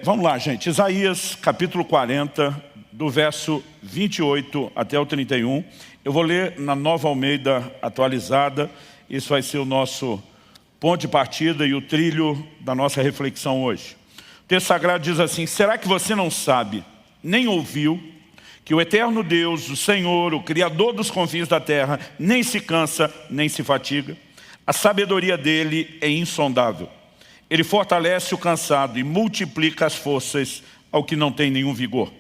Vamos lá, gente. Isaías, capítulo 40, do verso 28 até o 31. Eu vou ler na Nova Almeida atualizada. Isso vai ser o nosso ponto de partida e o trilho da nossa reflexão hoje. O texto sagrado diz assim: será que você não sabe, nem ouviu, que o eterno Deus, o Senhor, o Criador dos confins da terra, nem se cansa, nem se fatiga? A sabedoria dele é insondável. Ele fortalece o cansado e multiplica as forças ao que não tem nenhum vigor.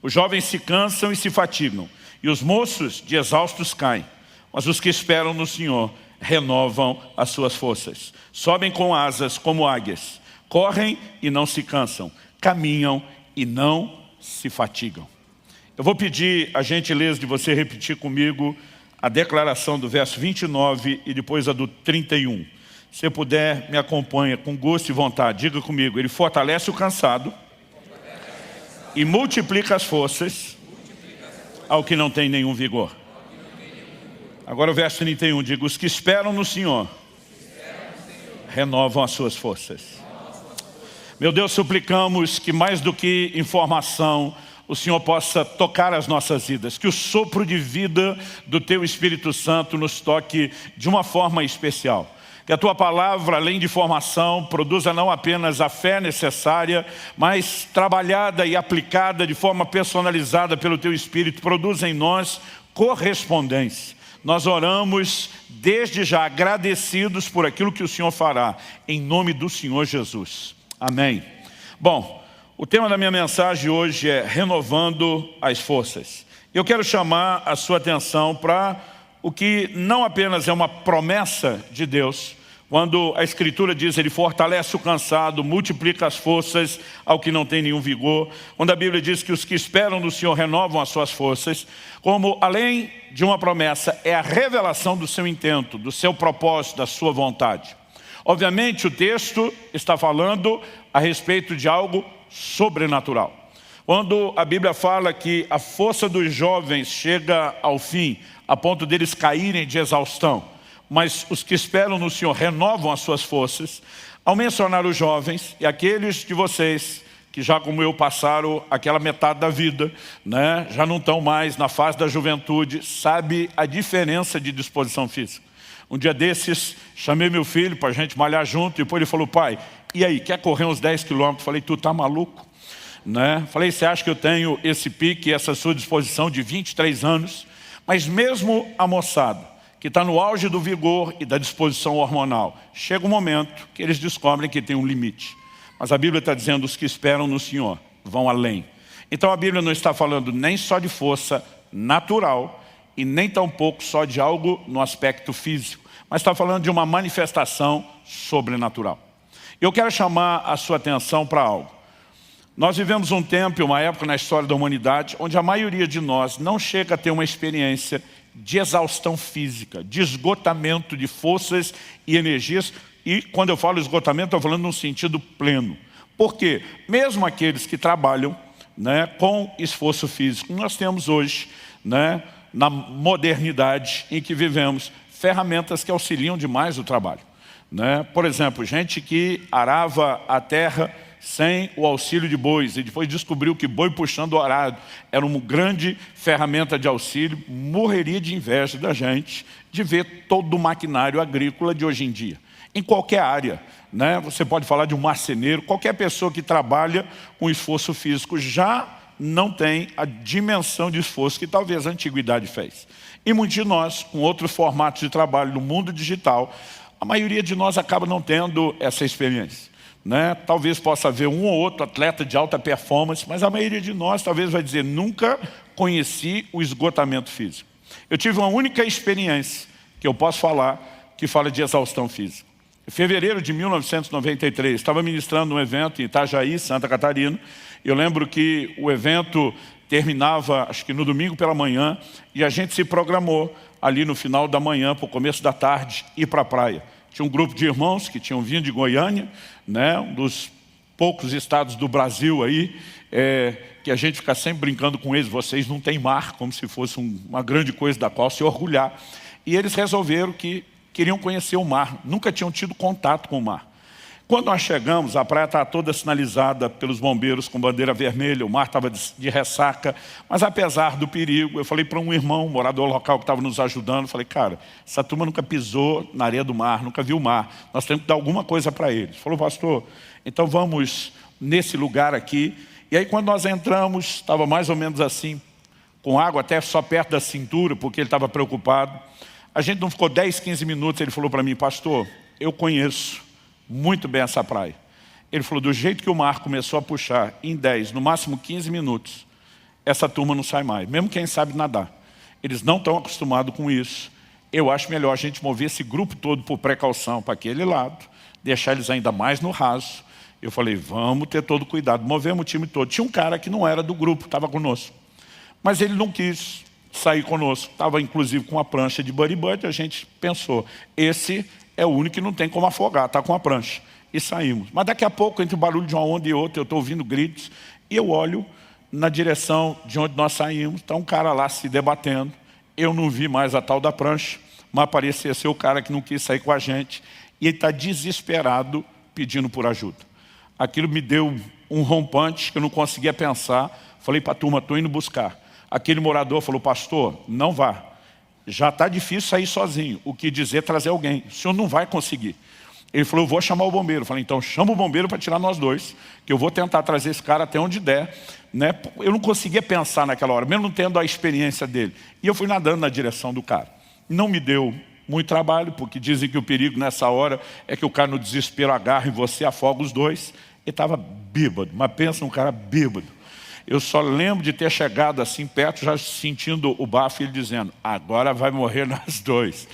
Os jovens se cansam e se fatigam, e os moços de exaustos caem. Mas os que esperam no Senhor renovam as suas forças. Sobem com asas como águias. Correm e não se cansam. Caminham e não se fatigam. Eu vou pedir a gentileza de você repetir comigo a declaração do verso 29 e depois a do 31. Se você puder, me acompanha com gosto e vontade. Diga comigo: ele fortalece o cansado e multiplica as forças ao que não tem nenhum vigor. Agora o verso 31, diga: os que esperam no Senhor renovam as suas forças. Meu Deus, suplicamos que mais do que informação, o Senhor possa tocar as nossas vidas, que o sopro de vida do Teu Espírito Santo nos toque de uma forma especial. Que a Tua palavra, além de formação, produza não apenas a fé necessária, mas trabalhada e aplicada de forma personalizada pelo Teu Espírito, produza em nós correspondência. Nós oramos desde já agradecidos por aquilo que o Senhor fará, em nome do Senhor Jesus. Amém. Bom, o tema da minha mensagem hoje é renovando as forças. Eu quero chamar a sua atenção para o que não apenas é uma promessa de Deus, quando a Escritura diz: ele fortalece o cansado, multiplica as forças ao que não tem nenhum vigor. Quando a Bíblia diz que os que esperam no Senhor renovam as suas forças, como além de uma promessa, é a revelação do seu intento, do seu propósito, da sua vontade. Obviamente o texto está falando a respeito de algo sobrenatural. Quando a Bíblia fala que a força dos jovens chega ao fim, a ponto deles caírem de exaustão, mas os que esperam no Senhor renovam as suas forças, ao mencionar os jovens e aqueles de vocês que já como eu passaram aquela metade da vida, né, já não estão mais na fase da juventude, sabe a diferença de disposição física. Um dia desses, chamei meu filho para a gente malhar junto, e depois ele falou: pai, e aí, quer correr uns 10 quilômetros? Falei: tu tá maluco? Né? Falei: você acha que eu tenho esse pique, essa sua disposição de 23 anos? Mas mesmo a moçada, que está no auge do vigor e da disposição hormonal, chega um momento que eles descobrem que tem um limite. Mas a Bíblia está dizendo: os que esperam no Senhor vão além. Então a Bíblia não está falando nem só de força natural e nem tampouco só de algo no aspecto físico, mas está falando de uma manifestação sobrenatural. Eu quero chamar a sua atenção para algo. Nós vivemos um tempo, uma época na história da humanidade, onde a maioria de nós não chega a ter uma experiência de exaustão física, de esgotamento de forças e energias. E quando eu falo esgotamento, estou falando num sentido pleno. Por quê? Mesmo aqueles que trabalham, né, com esforço físico, nós temos hoje, né, na modernidade em que vivemos, ferramentas que auxiliam demais o trabalho. Né? Por exemplo, gente que arava a terra sem o auxílio de bois, e depois descobriu que boi puxando o arado era uma grande ferramenta de auxílio, morreria de inveja da gente de ver todo o maquinário agrícola de hoje em dia. Em qualquer área, né? Você pode falar de um marceneiro, qualquer pessoa que trabalha com esforço físico já não tem a dimensão de esforço que talvez a antiguidade fez. E muitos de nós, com outros formatos de trabalho no mundo digital, a maioria de nós acaba não tendo essa experiência. Né? Talvez possa haver um ou outro atleta de alta performance, mas a maioria de nós talvez vai dizer: nunca conheci o esgotamento físico. Eu tive uma única experiência que eu posso falar, que fala de exaustão física. Em fevereiro de 1993, estava ministrando um evento em Itajaí, Santa Catarina. Eu lembro que o evento terminava, acho que no domingo pela manhã, e a gente se programou ali no final da manhã, para o começo da tarde, ir para a praia. Tinha um grupo de irmãos que tinham vindo de Goiânia, né, um dos poucos estados do Brasil aí, que a gente fica sempre brincando com eles: vocês não têm mar, como se fosse uma grande coisa da qual se orgulhar. E eles resolveram que queriam conhecer o mar, nunca tinham tido contato com o mar. Quando nós chegamos, a praia estava toda sinalizada pelos bombeiros com bandeira vermelha, o mar estava de ressaca, mas apesar do perigo, eu falei para um irmão, um morador local que estava nos ajudando, falei, cara, essa turma nunca pisou na areia do mar, nunca viu o mar, nós temos que dar alguma coisa para eles. Ele falou, pastor, então vamos nesse lugar aqui. E aí quando nós entramos, estava mais ou menos assim, com água até só perto da cintura, porque ele estava preocupado. A gente não ficou 10, 15 minutos, ele falou para mim, pastor, eu conheço muito bem essa praia. Ele falou, do jeito que o mar começou a puxar, em 10, no máximo 15 minutos, essa turma não sai mais, mesmo quem sabe nadar. Eles não estão acostumados com isso. Eu acho melhor a gente mover esse grupo todo por precaução para aquele lado, deixar eles ainda mais no raso. Eu falei, vamos ter todo cuidado. Movemos o time todo. Tinha um cara que não era do grupo, estava conosco. Mas ele não quis sair conosco. Estava inclusive com uma prancha de buddy-buddy. A gente pensou, esse é o único que não tem como afogar, está com a prancha. E saímos. Mas daqui a pouco, entre o barulho de uma onda e outra, eu estou ouvindo gritos, e eu olho na direção de onde nós saímos, está um cara lá se debatendo. Eu não vi mais a tal da prancha, mas parecia ser o cara que não quis sair com a gente, e ele está desesperado pedindo por ajuda. Aquilo me deu um rompante que eu não conseguia pensar. Falei para a turma, estou indo buscar. Aquele morador falou, pastor, não vá. Já está difícil sair sozinho. O que dizer trazer alguém. O senhor não vai conseguir. Ele falou, eu vou chamar o bombeiro. Eu falei, então chama o bombeiro para tirar nós dois, que eu vou tentar trazer esse cara até onde der. Né? Eu não conseguia pensar naquela hora, mesmo não tendo a experiência dele. E eu fui nadando na direção do cara. Não me deu muito trabalho, porque dizem que o perigo nessa hora é que o cara no desespero agarra em você, afoga os dois. Ele estava bêbado, mas pensa um cara bêbado. Eu só lembro de ter chegado assim perto, já sentindo o bafo, e ele dizendo, agora vai morrer nós dois.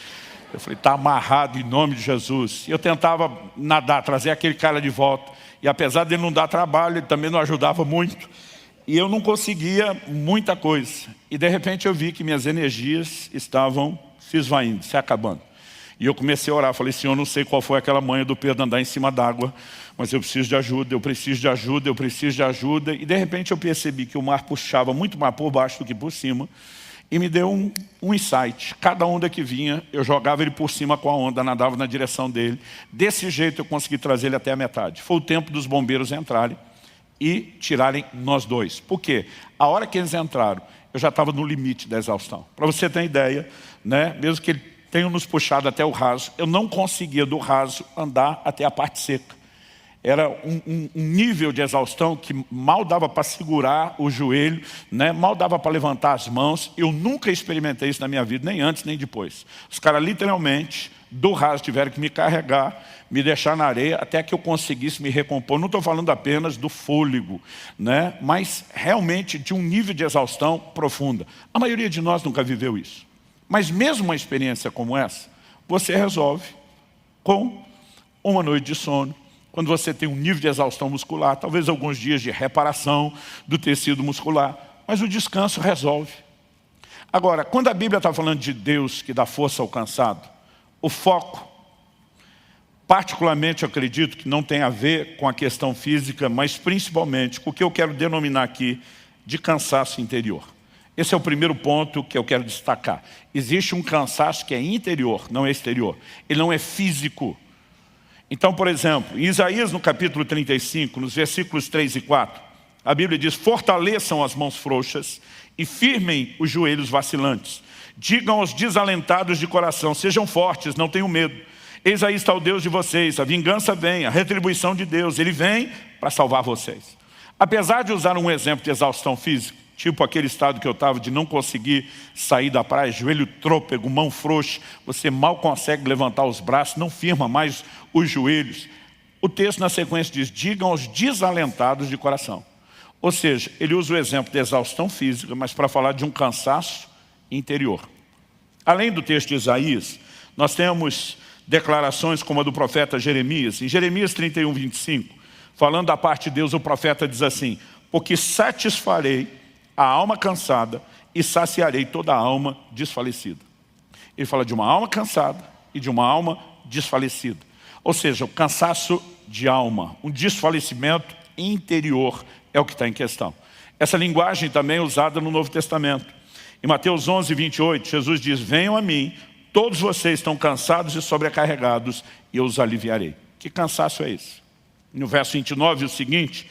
Eu falei, está amarrado em nome de Jesus. E eu tentava nadar, trazer aquele cara de volta. E apesar dele não dar trabalho, ele também não ajudava muito. E eu não conseguia muita coisa. E de repente eu vi que minhas energias estavam se esvaindo, se acabando. E eu comecei a orar, falei, Senhor, não sei qual foi aquela manha do Pedro andar em cima d'água, mas eu preciso de ajuda, eu preciso de ajuda, eu preciso de ajuda. E de repente eu percebi que o mar puxava muito mais por baixo do que por cima, e me deu um insight. Cada onda que vinha, eu jogava ele por cima com a onda, nadava na direção dele. Desse jeito eu consegui trazer ele até a metade. Foi o tempo dos bombeiros entrarem e tirarem nós dois. Por quê? A hora que eles entraram, eu já estava no limite da exaustão. Para você ter ideia, né? Mesmo que ele tenha nos puxado até o raso, eu não conseguia do raso andar até a parte seca. Era um nível de exaustão que mal dava para segurar o joelho, né? Mal dava para levantar as mãos. Eu nunca experimentei isso na minha vida, nem antes nem depois. Os caras literalmente, do raso, tiveram que me carregar, me deixar na areia, até que eu conseguisse me recompor. Não estou falando apenas do fôlego, né? Mas realmente de um nível de exaustão profunda. A maioria de nós nunca viveu isso. Mas mesmo uma experiência como essa, você resolve com uma noite de sono, quando você tem um nível de exaustão muscular, talvez alguns dias de reparação do tecido muscular, mas o descanso resolve. Agora, quando a Bíblia está falando de Deus que dá força ao cansado, o foco, particularmente eu acredito que não tem a ver com a questão física, mas principalmente com o que eu quero denominar aqui de cansaço interior. Esse é o primeiro ponto que eu quero destacar. Existe um cansaço que é interior, não é exterior. Ele não é físico. Então, por exemplo, em Isaías, no capítulo 35, nos versículos 3 e 4, a Bíblia diz, fortaleçam as mãos frouxas e firmem os joelhos vacilantes. Digam aos desalentados de coração, sejam fortes, não tenham medo. Eis aí está o Deus de vocês, a vingança vem, a retribuição de Deus, Ele vem para salvar vocês. Apesar de usar um exemplo de exaustão física, tipo aquele estado que eu estava de não conseguir sair da praia, joelho trôpego, mão frouxa, você mal consegue levantar os braços, não firma mais os joelhos. O texto na sequência diz, digam aos desalentados de coração. Ou seja, ele usa o exemplo de exaustão física, mas para falar de um cansaço interior. Além do texto de Isaías, nós temos declarações como a do profeta Jeremias. Em Jeremias 31, 25, falando da parte de Deus, o profeta diz assim, porque satisfarei a alma cansada e saciarei toda a alma desfalecida. Ele fala de uma alma cansada e de uma alma desfalecida. Ou seja, o cansaço de alma, um desfalecimento interior é o que está em questão. Essa linguagem também é usada no Novo Testamento. Em Mateus 11, 28, Jesus diz, venham a mim, todos vocês estão cansados e sobrecarregados, e eu os aliviarei. Que cansaço é esse? No verso 29, o seguinte,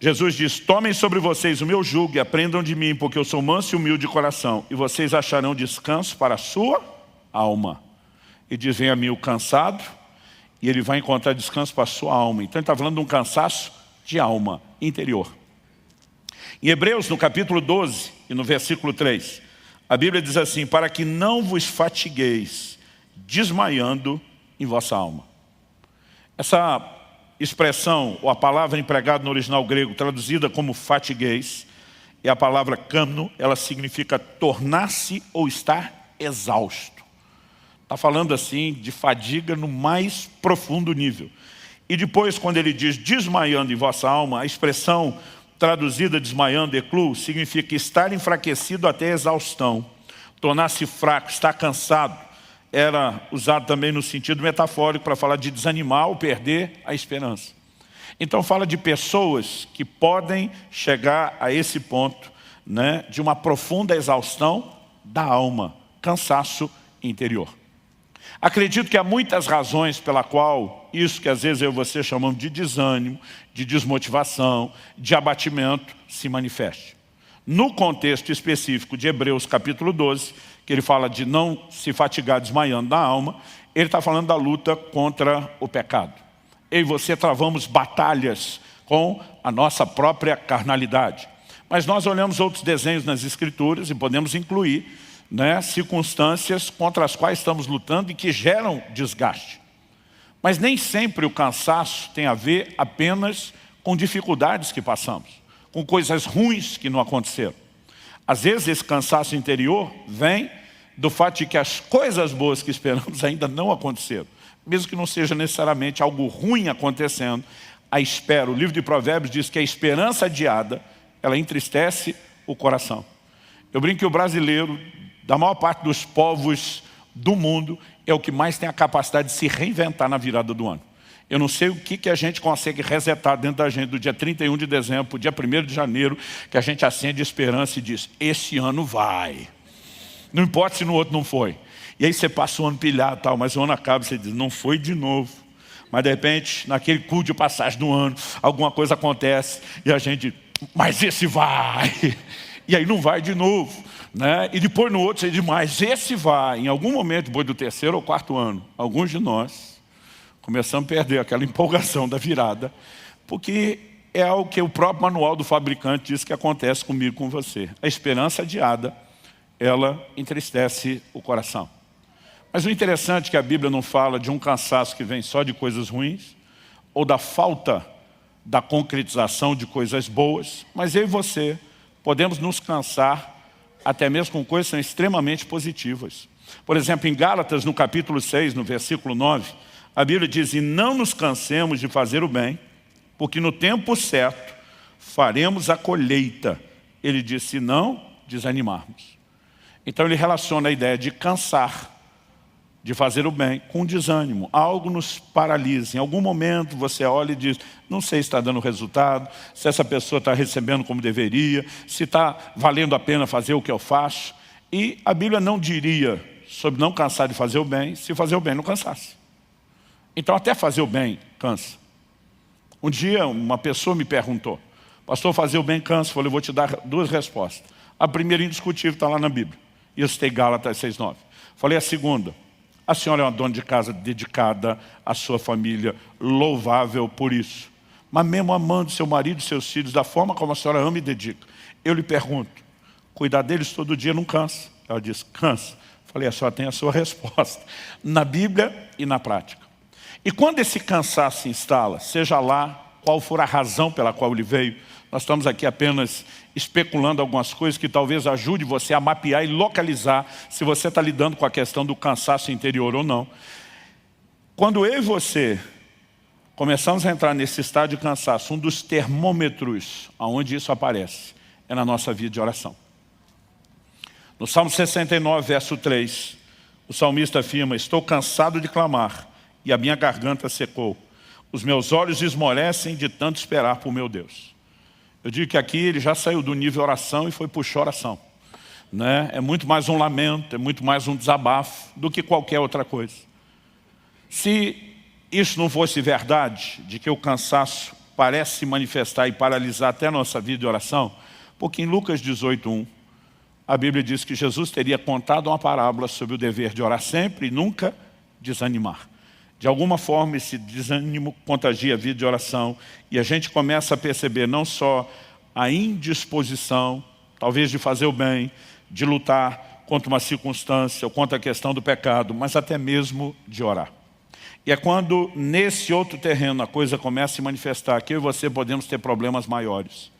Jesus diz, tomem sobre vocês o meu jugo e aprendam de mim, porque eu sou manso e humilde de coração, e vocês acharão descanso para a sua alma. E diz, vem a mim o cansado, e ele vai encontrar descanso para a sua alma. Então ele está falando de um cansaço de alma interior. Em Hebreus, no capítulo 12 e no versículo 3, a Bíblia diz assim, para que não vos fatigueis, desmaiando em vossa alma. Essa expressão, ou a palavra empregada no original grego, traduzida como fatigueis, é a palavra kamno, ela significa tornar-se ou estar exausto. Está falando assim de fadiga no mais profundo nível. E depois, quando ele diz desmaiando em vossa alma, a expressão traduzida desmaiando, eclu, significa estar enfraquecido até exaustão, tornar-se fraco, estar cansado. Era usado também no sentido metafórico para falar de desanimar ou perder a esperança. Então fala de pessoas que podem chegar a esse ponto, né, de uma profunda exaustão da alma, cansaço interior. Acredito que há muitas razões pela qual isso que às vezes eu e você chamamos de desânimo, de desmotivação, de abatimento, se manifeste. No contexto específico de Hebreus capítulo 12, que ele fala de não se fatigar desmaiando na alma, ele está falando da luta contra o pecado. Eu e você travamos batalhas com a nossa própria carnalidade. Mas nós olhamos outros desenhos nas Escrituras e podemos incluir, né, circunstâncias contra as quais estamos lutando e que geram desgaste. Mas nem sempre o cansaço tem a ver apenas com dificuldades que passamos, com coisas ruins que não aconteceram. Às vezes esse cansaço interior vem do fato de que as coisas boas que esperamos ainda não aconteceram. Mesmo que não seja necessariamente algo ruim acontecendo, a espera, o livro de Provérbios diz que a esperança adiada, ela entristece o coração. Eu brinco que o brasileiro, da maior parte dos povos do mundo, é o que mais tem a capacidade de se reinventar na virada do ano. Eu não sei o que a gente consegue resetar dentro da gente do dia 31 de dezembro para o dia 1º de janeiro, que a gente acende esperança e diz, esse ano vai. Não importa se no outro não foi. E aí você passa o ano pilhado, tal, mas o ano acaba e você diz, não foi de novo. Mas de repente, naquele culto de passagem do ano, alguma coisa acontece e a gente, mas esse vai. E aí não vai de novo, né? E depois no outro você diz, mas esse vai. Em algum momento, depois do 3º ou 4º ano, alguns de nós começamos a perder aquela empolgação da virada, porque é algo que o próprio manual do fabricante diz que acontece comigo e com você. A esperança adiada, ela entristece o coração. Mas o interessante é que a Bíblia não fala de um cansaço que vem só de coisas ruins, ou da falta da concretização de coisas boas, mas eu e você podemos nos cansar até mesmo com coisas que são extremamente positivas. Por exemplo, em Gálatas, no capítulo 6, no versículo 9, a Bíblia diz, e não nos cansemos de fazer o bem, porque no tempo certo faremos a colheita. Ele diz, se não desanimarmos. Então ele relaciona a ideia de cansar, de fazer o bem, com desânimo. Algo nos paralisa. Em algum momento você olha e diz, não sei se está dando resultado, se essa pessoa está recebendo como deveria, se está valendo a pena fazer o que eu faço. E a Bíblia não diria sobre não cansar de fazer o bem, se fazer o bem não cansasse. Então até fazer o bem cansa. Um dia uma pessoa me perguntou, pastor, fazer o bem cansa? Eu falei, vou te dar duas respostas. A primeira indiscutível está lá na Bíblia. E eu citei Gálatas 6,9. Falei a segunda, a senhora é uma dona de casa dedicada à sua família, louvável por isso. Mas mesmo amando seu marido e seus filhos da forma como a senhora ama e dedica, eu lhe pergunto, cuidar deles todo dia não cansa? Ela disse, cansa. Falei, a senhora tem a sua resposta, na Bíblia e na prática. E quando esse cansaço se instala, seja lá qual for a razão pela qual ele veio, nós estamos aqui apenas especulando algumas coisas que talvez ajude você a mapear e localizar se você está lidando com a questão do cansaço interior ou não. Quando eu e você começamos a entrar nesse estado de cansaço, um dos termômetros onde isso aparece é na nossa vida de oração. No Salmo 69, verso 3, o salmista afirma, estou cansado de clamar e a minha garganta secou. Os meus olhos esmorecem de tanto esperar por meu Deus. Eu digo que aqui ele já saiu do nível oração e foi para o choração, né? É muito mais um lamento, é muito mais um desabafo do que qualquer outra coisa. Se isso não fosse verdade, de que o cansaço parece se manifestar e paralisar até a nossa vida de oração, porque em Lucas 18:1, a Bíblia diz que Jesus teria contado uma parábola sobre o dever de orar sempre e nunca desanimar. De alguma forma, esse desânimo contagia a vida de oração e a gente começa a perceber não só a indisposição, talvez de fazer o bem, de lutar contra uma circunstância ou contra a questão do pecado, mas até mesmo de orar. E é quando nesse outro terreno a coisa começa a se manifestar que eu e você podemos ter problemas maiores.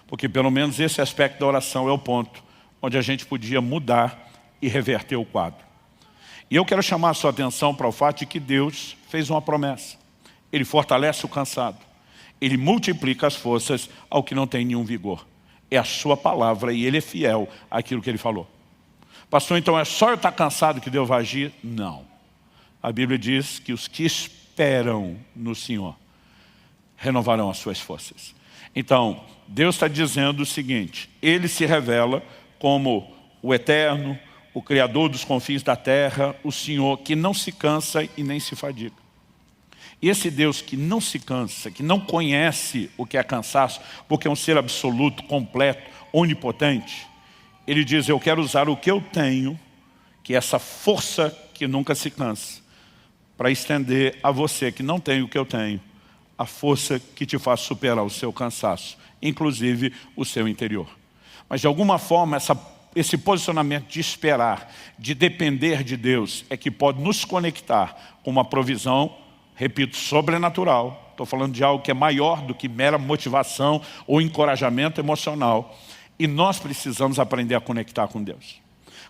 Porque pelo menos esse aspecto da oração é o ponto onde a gente podia mudar e reverter o quadro. E eu quero chamar a sua atenção para o fato de que Deus fez uma promessa. Ele fortalece o cansado. Ele multiplica as forças ao que não tem nenhum vigor. É a sua palavra e Ele é fiel àquilo que Ele falou. Pastor, então é só eu estar cansado que Deus vai agir? Não. A Bíblia diz que os que esperam no Senhor renovarão as suas forças. Então, Deus está dizendo o seguinte, Ele se revela como o Eterno, o Criador dos confins da terra, o Senhor que não se cansa e nem se fadiga. E esse Deus que não se cansa, que não conhece o que é cansaço, porque é um ser absoluto, completo, onipotente, Ele diz, eu quero usar o que eu tenho, que é essa força que nunca se cansa, para estender a você que não tem o que eu tenho, a força que te faz superar o seu cansaço, inclusive o seu interior. Mas de alguma forma esse posicionamento de esperar, de depender de Deus, é que pode nos conectar com uma provisão, repito, sobrenatural. Estou falando de algo que é maior do que mera motivação ou encorajamento emocional. E nós precisamos aprender a conectar com Deus.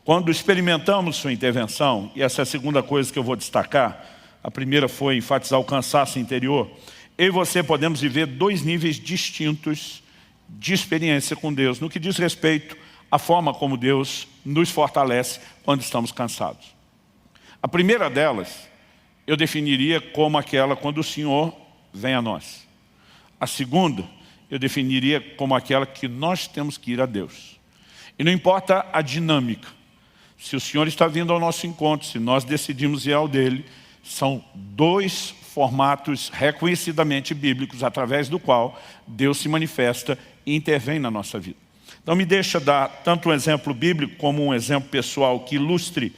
Quando experimentamos sua intervenção, e essa é a segunda coisa que eu vou destacar, a primeira foi enfatizar o cansaço interior, eu e você podemos viver dois níveis distintos de experiência com Deus, no que diz respeito à forma como Deus nos fortalece quando estamos cansados. A primeira delas, eu definiria como aquela quando o Senhor vem a nós. A segunda, eu definiria como aquela que nós temos que ir a Deus. E não importa a dinâmica, se o Senhor está vindo ao nosso encontro, se nós decidimos ir ao dele, são dois formatos reconhecidamente bíblicos, através do qual Deus se manifesta e intervém na nossa vida. Então me deixa dar tanto um exemplo bíblico como um exemplo pessoal que ilustre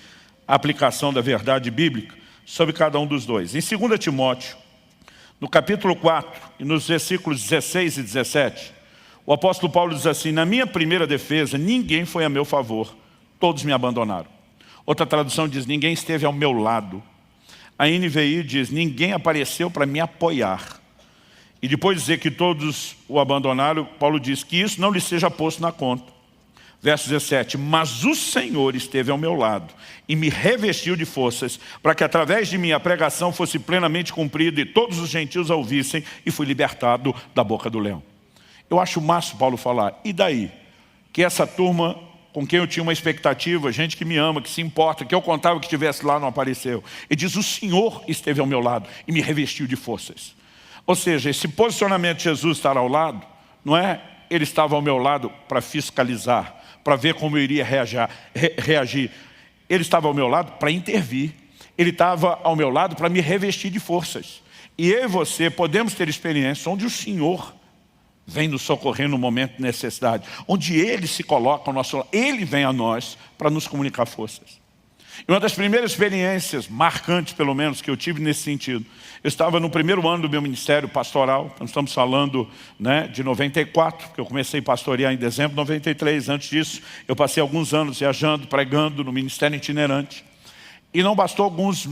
a aplicação da verdade bíblica sobre cada um dos dois. Em 2 Timóteo, no capítulo 4, e nos versículos 16 e 17, o apóstolo Paulo diz assim, na minha primeira defesa, ninguém foi a meu favor, todos me abandonaram. Outra tradução diz, ninguém esteve ao meu lado. A NVI diz, ninguém apareceu para me apoiar. E depois de dizer que todos o abandonaram, Paulo diz que isso não lhe seja posto na conta. Verso 17, mas o Senhor esteve ao meu lado e me revestiu de forças para que através de mim a pregação fosse plenamente cumprida e todos os gentios a ouvissem e fui libertado da boca do leão. Eu acho massa Paulo falar, e daí? Que essa turma com quem eu tinha uma expectativa, gente que me ama, que se importa, que eu contava que estivesse lá, não apareceu. Ele diz, o Senhor esteve ao meu lado e me revestiu de forças. Ou seja, esse posicionamento de Jesus estar ao lado, não é ele estava ao meu lado para fiscalizar, para ver como eu iria reagir. Ele estava ao meu lado para intervir. Ele estava ao meu lado para me revestir de forças. E eu e você podemos ter experiências onde o Senhor vem nos socorrer no momento de necessidade, onde Ele se coloca ao nosso lado, Ele vem a nós para nos comunicar forças. E uma das primeiras experiências, marcantes pelo menos, que eu tive nesse sentido, eu estava no primeiro ano do meu ministério pastoral, nós estamos falando de 94, que eu comecei a pastorear em dezembro de 93, antes disso eu passei alguns anos viajando, pregando no ministério itinerante, e não bastou alguns,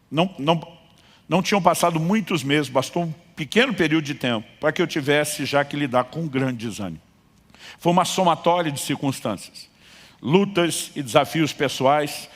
não tinham passado muitos meses, bastou um pequeno período de tempo para que eu tivesse já que lidar com um grande desânimo. Foi uma somatória de circunstâncias, lutas e desafios pessoais,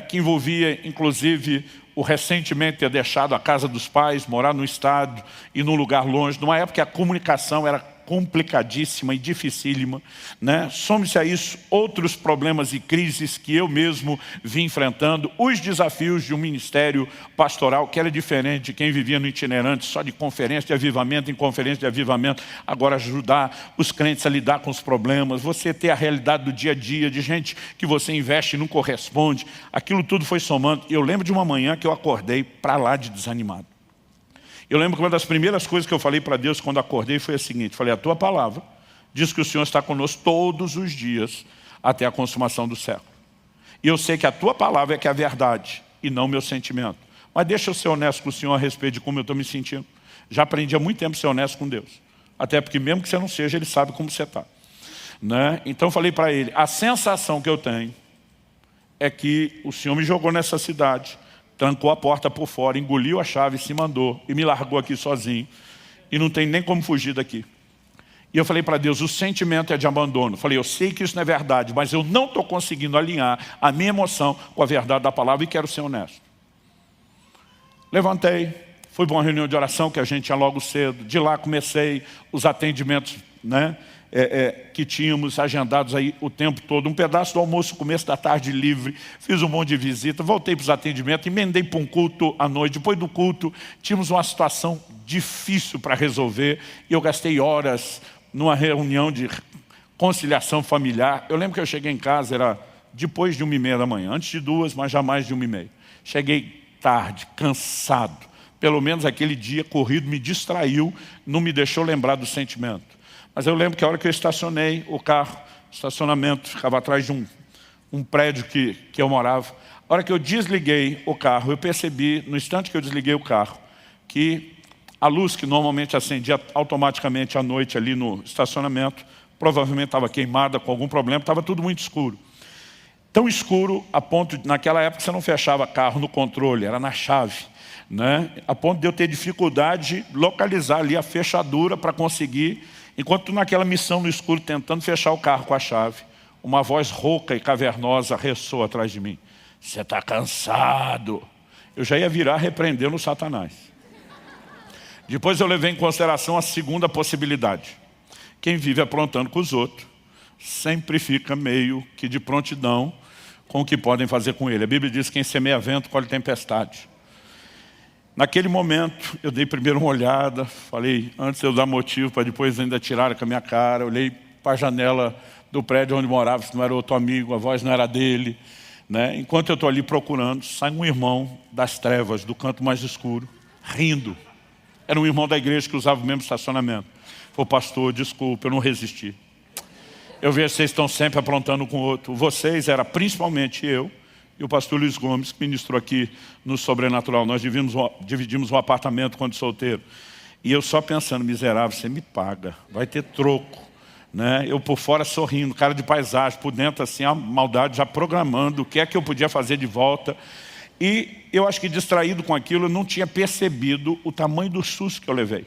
que envolvia inclusive o recentemente ter deixado a casa dos pais, morar no estado e num lugar longe, numa época que a comunicação era complicadíssima e dificílima, né? Some-se a isso outros problemas e crises que eu mesmo vim enfrentando, os desafios de um ministério pastoral que era diferente de quem vivia no itinerante, só de conferência de avivamento em conferência de avivamento, agora ajudar os crentes a lidar com os problemas, você ter a realidade do dia a dia, de gente que você investe e não corresponde, aquilo tudo foi somando. Eu lembro de uma manhã que eu acordei para lá de desanimado. Eu lembro que uma das primeiras coisas que eu falei para Deus quando acordei foi a seguinte, falei, a tua palavra diz que o Senhor está conosco todos os dias até a consumação do século. E eu sei que a tua palavra é que é a verdade e não o meu sentimento. Mas deixa eu ser honesto com o Senhor a respeito de como eu estou me sentindo. Já aprendi há muito tempo a ser honesto com Deus. Até porque mesmo que você não seja, Ele sabe como você está. Né? Então eu falei para Ele, a sensação que eu tenho é que o Senhor me jogou nessa cidade, trancou a porta por fora, engoliu a chave, se mandou e me largou aqui sozinho. E não tem nem como fugir daqui. E eu falei para Deus, o sentimento é de abandono. Falei, eu sei que isso não é verdade, mas eu não estou conseguindo alinhar a minha emoção com a verdade da palavra e quero ser honesto. Levantei, fui para uma reunião de oração que a gente tinha logo cedo. De lá comecei os atendimentos, né? Que tínhamos agendados aí o tempo todo, um pedaço do almoço, começo da tarde livre, fiz um monte de visita, voltei para os atendimentos, emendei para um culto à noite. Depois do culto, tínhamos uma situação difícil para resolver e eu gastei horas numa reunião de conciliação familiar. Eu lembro que eu cheguei em casa, era depois de 1h30 da manhã, antes de 2, mas jamais de 1h30. Cheguei tarde, cansado, pelo menos aquele dia corrido me distraiu, não me deixou lembrar do sentimento. Mas eu lembro que a hora que eu estacionei o carro, o estacionamento ficava atrás de um prédio que eu morava. A hora que eu desliguei o carro, eu percebi, no instante que eu desliguei o carro, que a luz que normalmente acendia automaticamente à noite ali no estacionamento, provavelmente estava queimada com algum problema, estava tudo muito escuro. Tão escuro a ponto de, naquela época, você não fechava carro no controle, era na chave. Né? A ponto de eu ter dificuldade de localizar ali a fechadura para conseguir. Enquanto naquela missão no escuro, tentando fechar o carro com a chave, uma voz rouca e cavernosa ressoa atrás de mim. Você está cansado. Eu já ia virar repreendendo o Satanás. Depois eu levei em consideração a segunda possibilidade. Quem vive aprontando com os outros, sempre fica meio que de prontidão com o que podem fazer com ele. A Bíblia diz que quem semeia vento, colhe tempestade. Naquele momento, eu dei primeiro uma olhada, falei, antes de eu dar motivo para depois ainda tirar com a minha cara, olhei para a janela do prédio onde morava, se não era outro amigo, a voz não era dele. Né? Enquanto eu estou ali procurando, sai um irmão das trevas, do canto mais escuro, rindo. Era um irmão da igreja que usava o mesmo estacionamento. Falei, pastor, desculpa, eu não resisti. Eu vejo que vocês estão sempre aprontando com o outro. Vocês, era principalmente eu, e o pastor Luiz Gomes, que ministrou aqui no Sobrenatural. Nós dividimos um apartamento quando solteiro. E eu só pensando, miserável, você me paga, vai ter troco. Né? Eu por fora sorrindo, cara de paisagem, por dentro assim, a maldade já programando o que é que eu podia fazer de volta. E eu acho que distraído com aquilo, eu não tinha percebido o tamanho do susto que eu levei.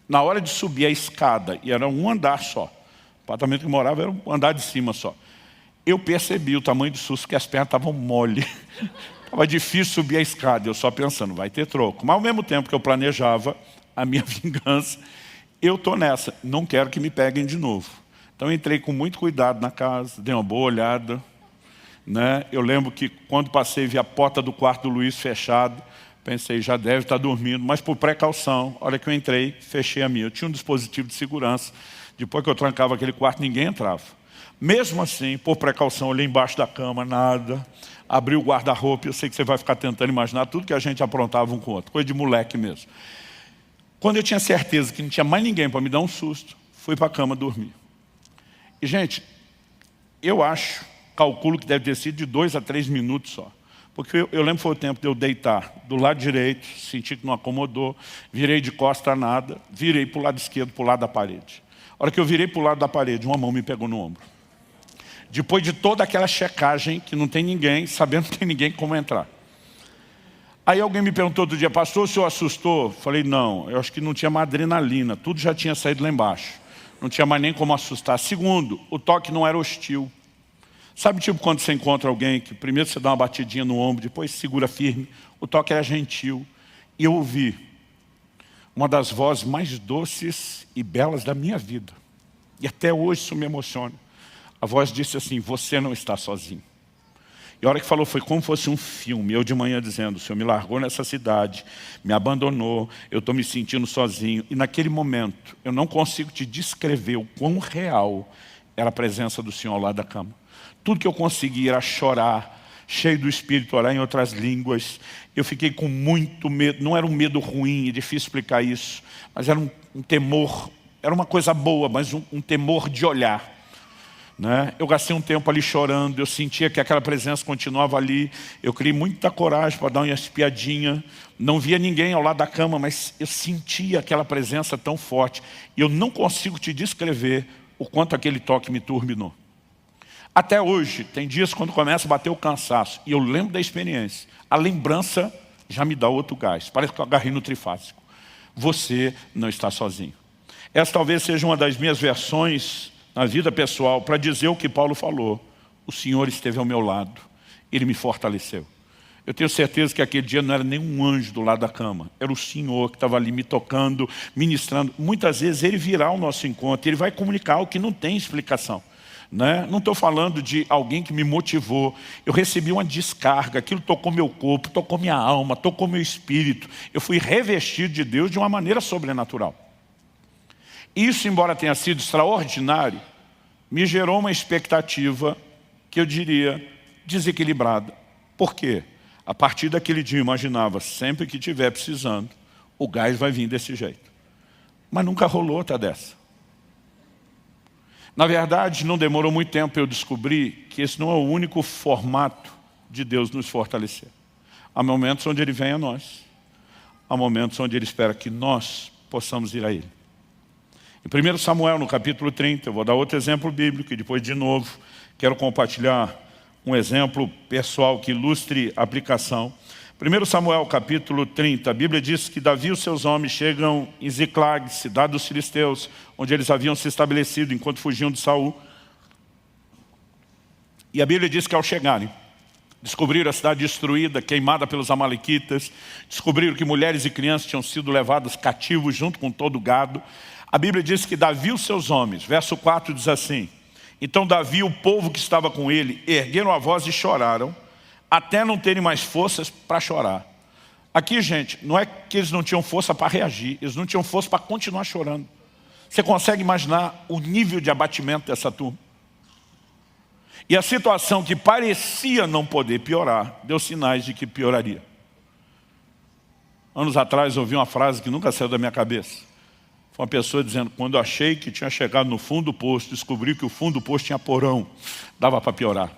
Na hora de subir a escada, e era um andar só, o apartamento que eu morava era um andar de cima só. Eu percebi o tamanho do susto, que as pernas estavam mole. Estava difícil subir a escada, eu só pensando, vai ter troco. Mas ao mesmo tempo que eu planejava a minha vingança, eu estou nessa, não quero que me peguem de novo. Então eu entrei com muito cuidado na casa, dei uma boa olhada. Né? Eu lembro que quando passei, vi a porta do quarto do Luiz fechada, pensei, já deve estar dormindo, mas por precaução, a hora que eu entrei, fechei a minha. Eu tinha um dispositivo de segurança, depois que eu trancava aquele quarto, ninguém entrava. Mesmo assim, por precaução, olhei embaixo da cama, nada. Abri o guarda-roupa, eu sei que você vai ficar tentando imaginar tudo que a gente aprontava um com o outro, coisa de moleque mesmo. Quando eu tinha certeza que não tinha mais ninguém para me dar um susto, fui para a cama dormir. E, gente, eu calculo que deve ter sido de 2 a 3 minutos só. Porque eu lembro que foi o tempo de eu deitar do lado direito, senti que não acomodou, virei de costa a nada, virei para o lado esquerdo, para o lado da parede. A hora que eu virei para o lado da parede, uma mão me pegou no ombro. Depois de toda aquela checagem, que não tem ninguém, sabendo que não tem ninguém como entrar. Aí alguém me perguntou outro dia, pastor, o senhor assustou? Falei, não, eu acho que não tinha mais adrenalina, tudo já tinha saído lá embaixo. Não tinha mais nem como assustar. Segundo, o toque não era hostil. Sabe tipo quando você encontra alguém que primeiro você dá uma batidinha no ombro, depois segura firme? O toque era gentil. E eu ouvi uma das vozes mais doces e belas da minha vida. E até hoje isso me emociona. A voz disse assim, você não está sozinho. E a hora que falou foi como se fosse um filme. Eu de manhã dizendo, o Senhor me largou nessa cidade, me abandonou, eu estou me sentindo sozinho. E naquele momento, eu não consigo te descrever o quão real era a presença do Senhor lá da cama. Tudo que eu consegui era chorar, cheio do Espírito, orar em outras línguas. Eu fiquei com muito medo, não era um medo ruim, é difícil explicar isso, mas era um temor, era uma coisa boa, mas um temor de olhar. Né? Eu gastei um tempo ali chorando, eu sentia que aquela presença continuava ali, eu criei muita coragem para dar uma espiadinha, não via ninguém ao lado da cama, mas eu sentia aquela presença tão forte, e eu não consigo te descrever o quanto aquele toque me turbinou. Até hoje, tem dias quando começa a bater o cansaço, e eu lembro da experiência, a lembrança já me dá outro gás, parece que eu agarrei no trifásico. Você não está sozinho. Essa talvez seja uma das minhas versões na vida pessoal, para dizer o que Paulo falou. O Senhor esteve ao meu lado, Ele me fortaleceu. Eu tenho certeza que aquele dia não era nenhum anjo do lado da cama, era o Senhor que estava ali me tocando, ministrando. Muitas vezes Ele virá ao nosso encontro, Ele vai comunicar algo que não tem explicação. Né? Não estou falando de alguém que me motivou, eu recebi uma descarga, aquilo tocou meu corpo, tocou minha alma, tocou meu espírito. Eu fui revestido de Deus de uma maneira sobrenatural. Isso, embora tenha sido extraordinário, me gerou uma expectativa que eu diria desequilibrada. Por quê? A partir daquele dia eu imaginava, sempre que estiver precisando, o gás vai vir desse jeito. Mas nunca rolou outra dessa. Na verdade, não demorou muito tempo para eu descobrir que esse não é o único formato de Deus nos fortalecer. Há momentos onde Ele vem a nós. Há momentos onde Ele espera que nós possamos ir a Ele. Em 1 Samuel, no capítulo 30, eu vou dar outro exemplo bíblico e depois, de novo, quero compartilhar um exemplo pessoal que ilustre a aplicação. 1 Samuel, capítulo 30, a Bíblia diz que Davi e os seus homens chegam em Ziclag, cidade dos filisteus, onde eles haviam se estabelecido enquanto fugiam de Saul. E a Bíblia diz que ao chegarem, descobriram a cidade destruída, queimada pelos amalequitas, descobriram que mulheres e crianças tinham sido levadas cativos junto com todo o gado. A Bíblia diz que Davi e os seus homens, verso 4 diz assim, então Davi e o povo que estava com ele ergueram a voz e choraram, até não terem mais forças para chorar. Aqui, gente, não é que eles não tinham força para reagir, eles não tinham força para continuar chorando. Você consegue imaginar o nível de abatimento dessa turma? E a situação que parecia não poder piorar, deu sinais de que pioraria. Anos atrás eu ouvi uma frase que nunca saiu da minha cabeça. Foi uma pessoa dizendo, quando eu achei que tinha chegado no fundo do poço, descobri que o fundo do poço tinha porão, dava para piorar.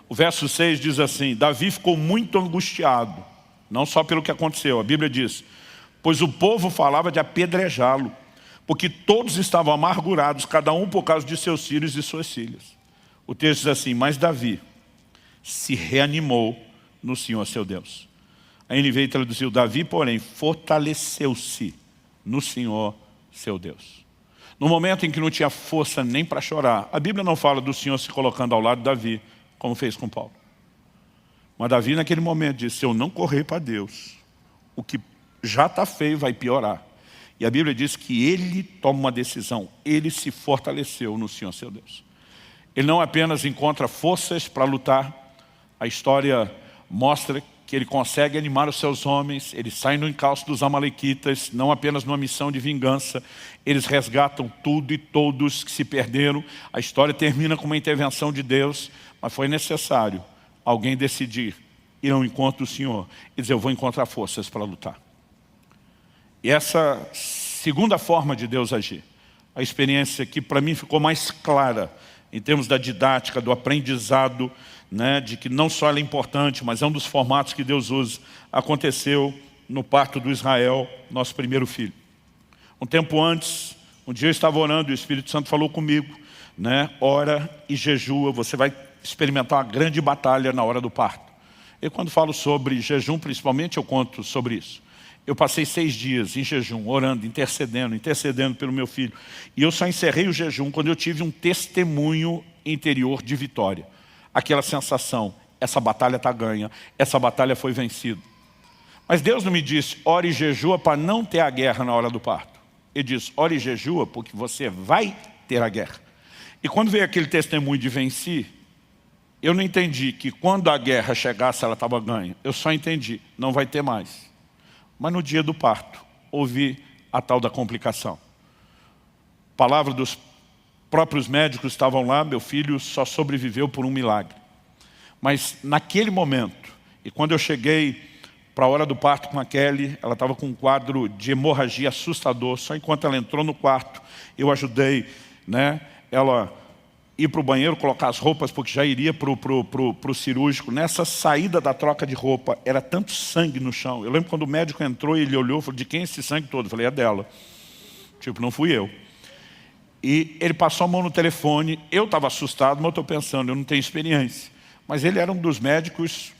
O verso 6 diz assim, Davi ficou muito angustiado, não só pelo que aconteceu, a Bíblia diz, pois o povo falava de apedrejá-lo, porque todos estavam amargurados, cada um por causa de seus filhos e suas filhas. O texto diz assim, mas Davi se reanimou no Senhor seu Deus. A NVI traduziu, Davi, porém, fortaleceu-se no Senhor seu Deus. No momento em que não tinha força nem para chorar, a Bíblia não fala do Senhor se colocando ao lado de Davi, como fez com Paulo. Mas Davi naquele momento disse, se eu não correr para Deus, o que já está feio vai piorar. E a Bíblia diz que ele toma uma decisão, ele se fortaleceu no Senhor seu Deus. Ele não apenas encontra forças para lutar, a história mostra que ele consegue animar os seus homens, eles saem no encalço dos amalequitas, não apenas numa missão de vingança, eles resgatam tudo e todos que se perderam. A história termina com uma intervenção de Deus, mas foi necessário alguém decidir ir ao encontro do Senhor e dizer, eu vou encontrar forças para lutar. E essa segunda forma de Deus agir, a experiência que para mim ficou mais clara, em termos da didática, do aprendizado, né, de que não só ela é importante, mas é um dos formatos que Deus usa, aconteceu no parto do Israel, nosso primeiro filho. Um tempo antes, um dia eu estava orando e o Espírito Santo falou comigo, né, ora e jejua, você vai experimentar uma grande batalha na hora do parto. E quando falo sobre jejum, principalmente, eu conto sobre isso. Eu passei 6 dias em jejum, orando, intercedendo pelo meu filho. E eu só encerrei o jejum quando eu tive um testemunho interior de vitória. Aquela sensação, essa batalha está ganha, essa batalha foi vencida. Mas Deus não me disse, ore e jejua para não ter a guerra na hora do parto. Ele disse, ore e jejua porque você vai ter a guerra. E quando veio aquele testemunho de venci, eu não entendi que quando a guerra chegasse ela estava ganha. Eu só entendi, não vai ter mais. Mas no dia do parto, ouvi a tal da complicação. Palavra dos próprios médicos estavam lá, meu filho só sobreviveu por um milagre. Mas naquele momento, e quando eu cheguei para a hora do parto com a Kelly, ela estava com um quadro de hemorragia assustador. Só enquanto ela entrou no quarto, eu ajudei, né, ela ir para o banheiro, colocar as roupas, porque já iria para o cirúrgico. Nessa saída da troca de roupa, era tanto sangue no chão. Eu lembro quando o médico entrou e ele olhou e falou, de quem é esse sangue todo? Eu falei, é dela. Tipo, não fui eu. E ele passou a mão no telefone, eu estava assustado, mas eu estou pensando, eu não tenho experiência. Mas ele era um dos médicos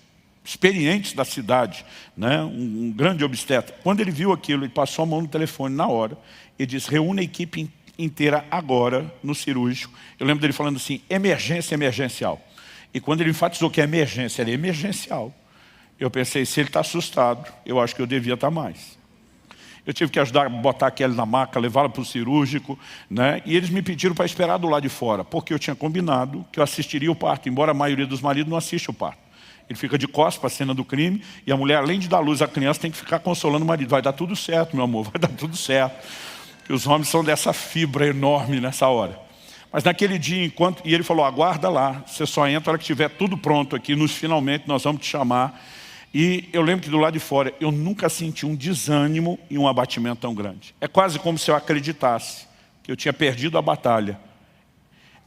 experientes da cidade, né? um grande obstetra. Quando ele viu aquilo, ele passou a mão no telefone na hora e disse, reúne a equipe inteira agora no cirúrgico. Eu lembro dele falando assim, emergência emergencial. E quando ele enfatizou que é emergência, era emergencial. Eu pensei, se ele está assustado, eu acho que eu devia estar mais. Eu tive que ajudar a botar aquele na maca, levá-la para o cirúrgico, né? E eles me pediram para esperar do lado de fora, porque eu tinha combinado que eu assistiria o parto, embora a maioria dos maridos não assista o parto. Ele fica de costas para a cena do crime, e a mulher, além de dar luz à criança, tem que ficar consolando o marido. Vai dar tudo certo, meu amor, vai dar tudo certo. Porque os homens são dessa fibra enorme nessa hora. Mas naquele dia, e ele falou, aguarda lá, você só entra a hora que estiver tudo pronto aqui, finalmente nós vamos te chamar. E eu lembro que do lado de fora, eu nunca senti um desânimo e um abatimento tão grande. É quase como se eu acreditasse que eu tinha perdido a batalha.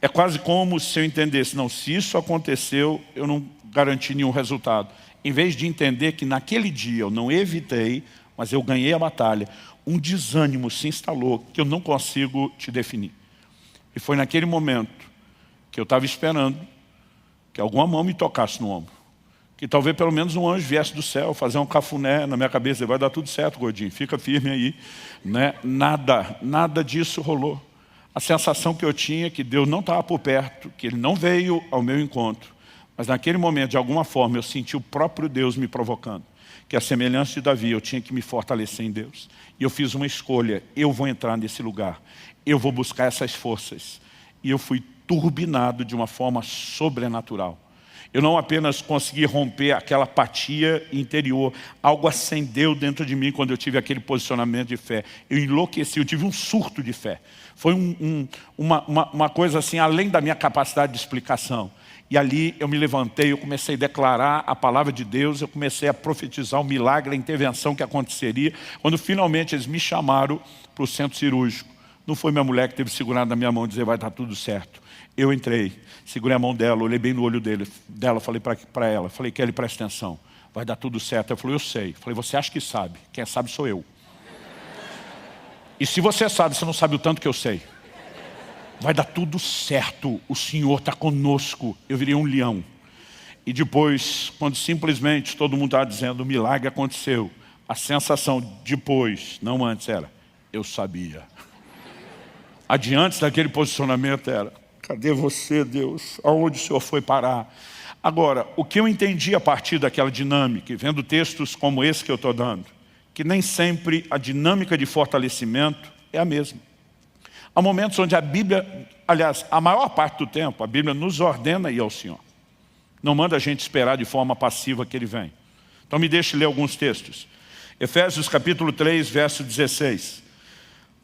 É quase como se eu entendesse, não, se isso aconteceu, eu não garanti nenhum resultado. Em vez de entender que naquele dia eu não evitei, mas eu ganhei a batalha, um desânimo se instalou que eu não consigo te definir. E foi naquele momento que eu estava esperando que alguma mão me tocasse no ombro. Que talvez pelo menos um anjo viesse do céu, fazer um cafuné na minha cabeça, vai dar tudo certo, gordinho, fica firme aí. Né? Nada disso rolou. A sensação que eu tinha é que Deus não estava por perto, que Ele não veio ao meu encontro. Mas naquele momento, de alguma forma, eu senti o próprio Deus me provocando. Que a semelhança de Davi, eu tinha que me fortalecer em Deus. E eu fiz uma escolha, eu vou entrar nesse lugar. Eu vou buscar essas forças. E eu fui turbinado de uma forma sobrenatural. Eu não apenas consegui romper aquela apatia interior, algo acendeu dentro de mim quando eu tive aquele posicionamento de fé. Eu enlouqueci, eu tive um surto de fé. Foi uma coisa assim, além da minha capacidade de explicação. E ali eu me levantei, eu comecei a declarar a palavra de Deus, eu comecei a profetizar o milagre, a intervenção que aconteceria. Quando finalmente eles me chamaram para o centro cirúrgico, não foi minha mulher que teve segurado na minha mão e dizer, vai dar tudo certo. Eu entrei, segurei a mão dela, olhei bem no olho dela, falei para ela, falei, Kelly, presta atenção, vai dar tudo certo. Ela falou, eu sei. Falei, você acha que sabe? Quem sabe sou eu. E se você sabe, você não sabe o tanto que eu sei. Vai dar tudo certo, o Senhor está conosco. Eu virei um leão. E depois, quando simplesmente todo mundo estava dizendo, o milagre aconteceu, a sensação depois, não antes, era, eu sabia. Adiante daquele posicionamento era, cadê você, Deus? Aonde o Senhor foi parar? Agora, o que eu entendi a partir daquela dinâmica, vendo textos como esse que eu estou dando, que nem sempre a dinâmica de fortalecimento é a mesma. Há momentos onde a Bíblia, aliás, a maior parte do tempo, a Bíblia nos ordena ir ao Senhor. Não manda a gente esperar de forma passiva que Ele vem. Então me deixe ler alguns textos. Efésios capítulo 3, verso 16.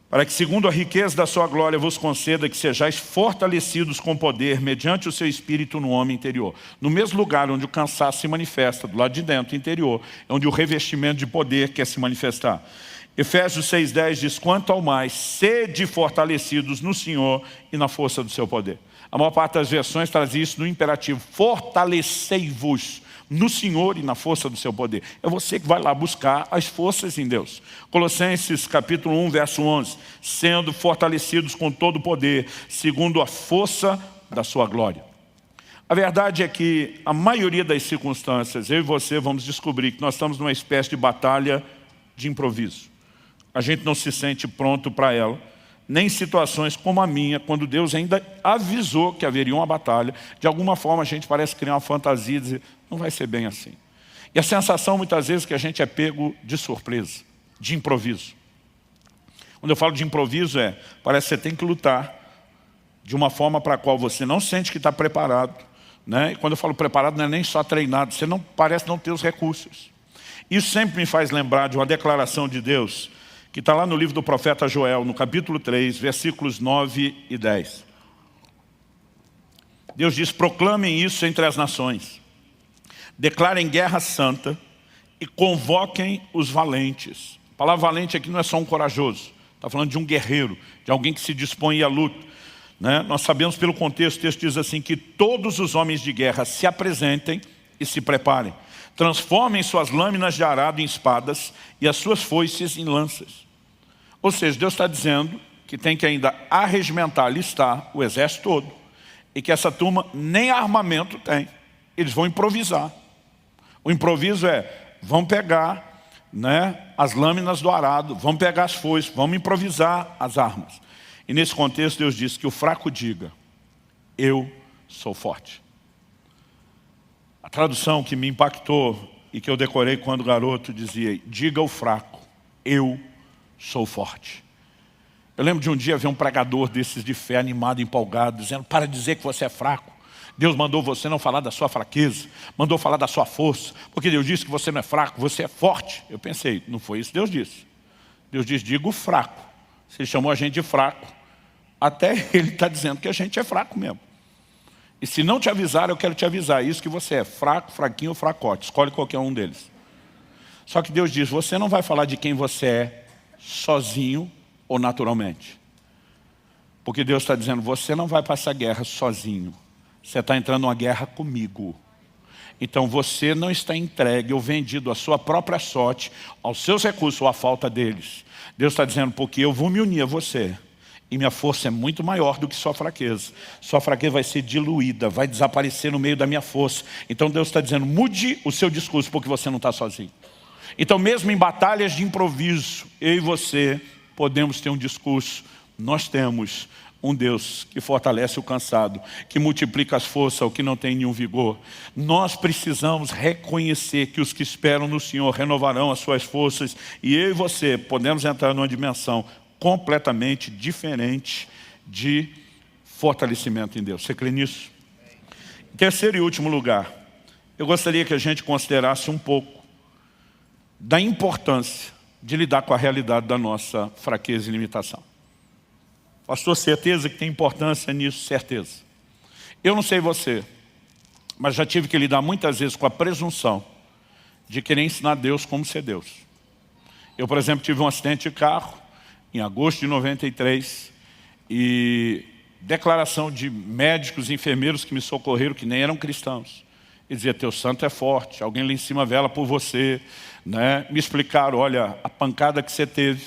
Para que segundo a riqueza da sua glória vos conceda que sejais fortalecidos com poder mediante o seu espírito no homem interior. No mesmo lugar onde o cansaço se manifesta, do lado de dentro, interior, é onde o revestimento de poder quer se manifestar. Efésios 6,10 diz, quanto ao mais, sede fortalecidos no Senhor e na força do seu poder. A maior parte das versões traz isso no imperativo, fortalecei-vos no Senhor e na força do seu poder. É você que vai lá buscar as forças em Deus. Colossenses capítulo 1, verso 11. Sendo fortalecidos com todo o poder, segundo a força da sua glória. A verdade é que a maioria das circunstâncias, eu e você vamos descobrir que nós estamos numa espécie de batalha de improviso. A gente não se sente pronto para ela. Nem em situações como a minha, quando Deus ainda avisou que haveria uma batalha, de alguma forma a gente parece criar uma fantasia e dizer, não vai ser bem assim. E a sensação muitas vezes é que a gente é pego de surpresa, de improviso. Quando eu falo de improviso parece que você tem que lutar, de uma forma para a qual você não sente que está preparado, né? E quando eu falo preparado, não é nem só treinado, você não parece não ter os recursos. Isso sempre me faz lembrar de uma declaração de Deus, que está lá no livro do profeta Joel, no capítulo 3, versículos 9 e 10. Deus diz: proclamem isso entre as nações, declarem guerra santa e convoquem os valentes. A palavra valente aqui não é só um corajoso, está falando de um guerreiro, de alguém que se dispõe à luta, né? Nós sabemos pelo contexto, o texto diz assim, que todos os homens de guerra se apresentem e se preparem. Transformem suas lâminas de arado em espadas e as suas foices em lanças. Ou seja, Deus está dizendo que tem que ainda arregimentar, alistar o exército todo, e que essa turma nem armamento tem. Eles vão improvisar. O improviso é, vão pegar, né, as lâminas do arado, vão pegar as foices, vamos improvisar as armas. E nesse contexto Deus diz que o fraco diga: eu sou forte. A tradução que me impactou e que eu decorei quando garoto dizia: diga ao fraco, eu sou forte. Eu lembro de um dia ver um pregador desses de fé, animado, empolgado, dizendo: para de dizer que você é fraco. Deus mandou você não falar da sua fraqueza, mandou falar da sua força, porque Deus disse que você não é fraco, você é forte. Eu pensei, não foi isso que Deus disse. Deus diz: diga o fraco. Se Ele chamou a gente de fraco, até Ele está dizendo que a gente é fraco mesmo. E se não te avisar, eu quero te avisar. Isso que você é, fraco, fraquinho ou fracote. Escolhe qualquer um deles. Só que Deus diz: você não vai falar de quem você é sozinho ou naturalmente. Porque Deus está dizendo: você não vai passar guerra sozinho. Você está entrando numa guerra comigo. Então você não está entregue ou vendido à sua própria sorte, aos seus recursos ou à falta deles. Deus está dizendo: porque eu vou me unir a você. E minha força é muito maior do que sua fraqueza. Sua fraqueza vai ser diluída, vai desaparecer no meio da minha força. Então Deus está dizendo: mude o seu discurso, porque você não está sozinho. Então mesmo em batalhas de improviso, eu e você podemos ter um discurso. Nós temos um Deus que fortalece o cansado, que multiplica as forças ao que não tem nenhum vigor. Nós precisamos reconhecer que os que esperam no Senhor renovarão as suas forças. E eu e você podemos entrar numa dimensão completamente diferente de fortalecimento em Deus. Você crê nisso? Em terceiro e último lugar, eu gostaria que a gente considerasse um pouco da importância de lidar com a realidade da nossa fraqueza e limitação. Pastor, certeza que tem importância nisso? Certeza. Eu não sei você, mas já tive que lidar muitas vezes com a presunção de querer ensinar Deus como ser Deus. Eu, por exemplo, tive um acidente de carro em agosto de 93, e declaração de médicos e enfermeiros que me socorreram, que nem eram cristãos. Ele dizia: teu santo é forte, alguém lá em cima vela por você, né? Me explicaram: olha, a pancada que você teve,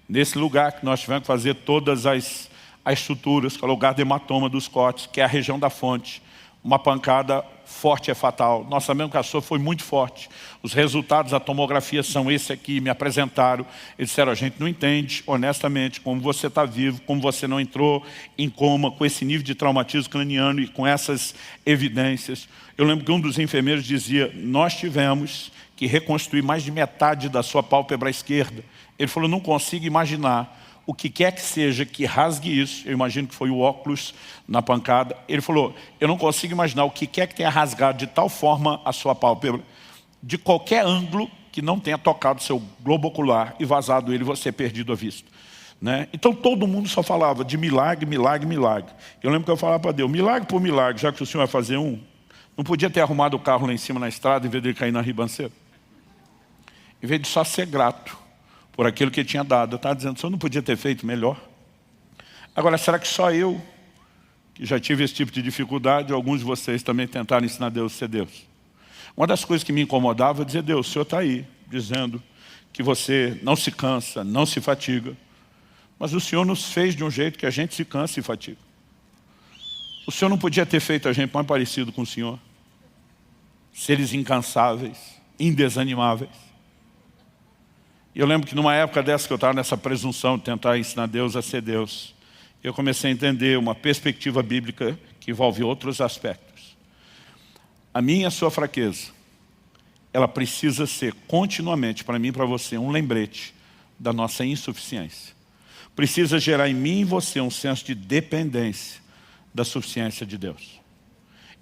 nesse lugar que nós tivemos que fazer todas as estruturas, que é o lugar de hematoma dos cortes, que é a região da fonte, uma pancada forte é fatal. Nós sabemos que a sua foi muito forte. Os resultados da tomografia são esse aqui, me apresentaram. Eles disseram: a gente não entende, honestamente, como você está vivo, como você não entrou em coma, com esse nível de traumatismo craniano e com essas evidências. Eu lembro que um dos enfermeiros dizia: nós tivemos que reconstruir mais de metade da sua pálpebra esquerda. Ele falou: não consigo imaginar o que quer que seja que rasgue isso. Eu imagino que foi o óculos na pancada. Ele falou: eu não consigo imaginar o que quer que tenha rasgado de tal forma a sua pálpebra, de qualquer ângulo, que não tenha tocado seu globo ocular e vazado ele, você perdido a vista, né? Então todo mundo só falava de milagre, milagre, milagre. Eu lembro que eu falava para Deus: milagre por milagre, já que o Senhor vai fazer um, não podia ter arrumado o carro lá em cima na estrada, em vez de ele cair na ribanceira? Em vez de só ser grato por aquilo que Ele tinha dado, eu estava dizendo: o Senhor não podia ter feito melhor? Agora, será que só eu, que já tive esse tipo de dificuldade, ou alguns de vocês também tentaram ensinar Deus a ser Deus? Uma das coisas que me incomodava é dizer: Deus, o Senhor está aí, dizendo que você não se cansa, não se fatiga. Mas o Senhor nos fez de um jeito que a gente se cansa e fatiga. O Senhor não podia ter feito a gente mais parecido com o Senhor? Seres incansáveis, indesanimáveis. E eu lembro que numa época dessa que eu estava nessa presunção de tentar ensinar Deus a ser Deus, eu comecei a entender uma perspectiva bíblica que envolve outros aspectos. A minha e a sua fraqueza, ela precisa ser continuamente, para mim e para você, um lembrete da nossa insuficiência. Precisa gerar em mim e em você um senso de dependência da suficiência de Deus.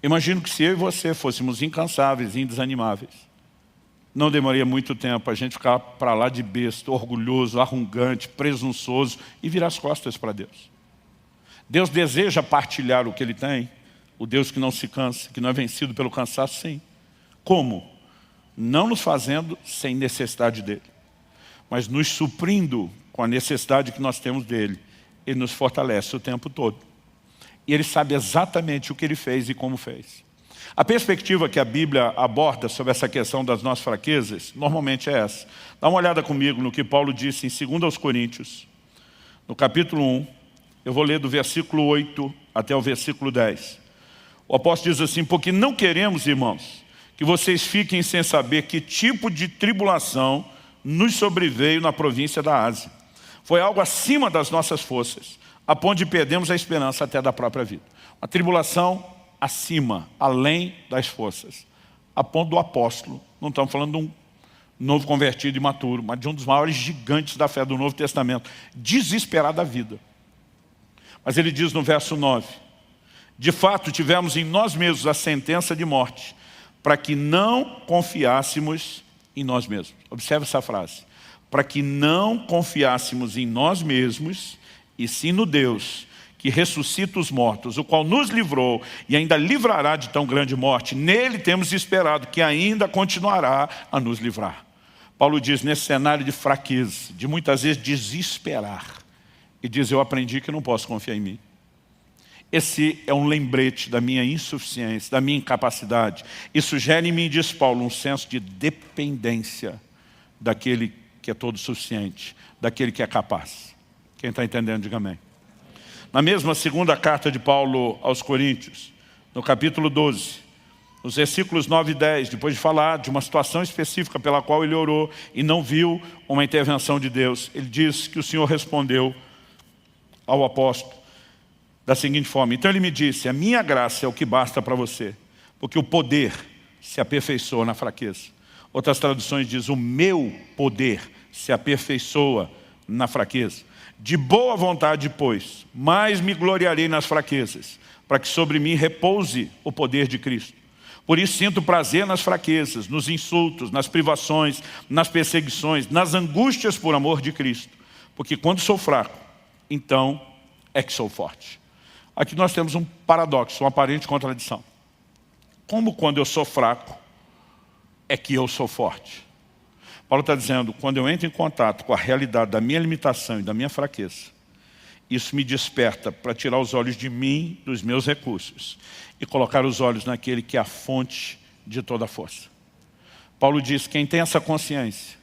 Imagino que se eu e você fôssemos incansáveis e indesanimáveis, não demoraria muito tempo a gente ficar para lá de besta, orgulhoso, arrogante, presunçoso e virar as costas para Deus. Deus deseja partilhar o que Ele tem, o Deus que não se cansa, que não é vencido pelo cansaço, sim. Como? Não nos fazendo sem necessidade dEle, mas nos suprindo com a necessidade que nós temos dEle. Ele nos fortalece o tempo todo. E Ele sabe exatamente o que Ele fez e como fez. A perspectiva que a Bíblia aborda sobre essa questão das nossas fraquezas, normalmente é essa. Dá uma olhada comigo no que Paulo disse em 2 aos Coríntios, no capítulo 1, eu vou ler do versículo 8 até o versículo 10. O apóstolo diz assim: porque não queremos, irmãos, que vocês fiquem sem saber que tipo de tribulação nos sobreveio na província da Ásia. Foi algo acima das nossas forças, a ponto de perdermos a esperança até da própria vida. Uma tribulação acima, além das forças, a ponto do apóstolo, não estamos falando de um novo convertido imaturo, mas de um dos maiores gigantes da fé do Novo Testamento, desesperar da vida. Mas ele diz no verso 9, de fato tivemos em nós mesmos a sentença de morte, para que não confiássemos em nós mesmos. Observe essa frase. Para que não confiássemos em nós mesmos, e sim no Deus, que ressuscita os mortos, o qual nos livrou e ainda livrará de tão grande morte. Nele temos esperado que ainda continuará a nos livrar. Paulo diz, nesse cenário de fraqueza, de muitas vezes desesperar, e diz, eu aprendi que não posso confiar em mim. Esse é um lembrete da minha insuficiência, da minha incapacidade. Isso gera em mim, diz Paulo, um senso de dependência daquele que é todo suficiente, daquele que é capaz. Quem está entendendo, diga amém. Na mesma segunda carta de Paulo aos Coríntios, no capítulo 12, nos versículos 9 e 10, depois de falar de uma situação específica pela qual ele orou e não viu uma intervenção de Deus, ele diz que o Senhor respondeu ao apóstolo da seguinte forma: então ele me disse, a minha graça é o que basta para você, porque o poder se aperfeiçoa na fraqueza. Outras traduções dizem, o meu poder se aperfeiçoa na fraqueza. De boa vontade, pois, mais me gloriarei nas fraquezas, para que sobre mim repouse o poder de Cristo. Por isso sinto prazer nas fraquezas, nos insultos, nas privações, nas perseguições, nas angústias por amor de Cristo. Porque quando sou fraco, então é que sou forte. Aqui nós temos um paradoxo, uma aparente contradição. Como quando eu sou fraco, é que eu sou forte? Paulo está dizendo, quando eu entro em contato com a realidade da minha limitação e da minha fraqueza, isso me desperta para tirar os olhos de mim, dos meus recursos, e colocar os olhos naquele que é a fonte de toda a força. Paulo diz, quem tem essa consciência,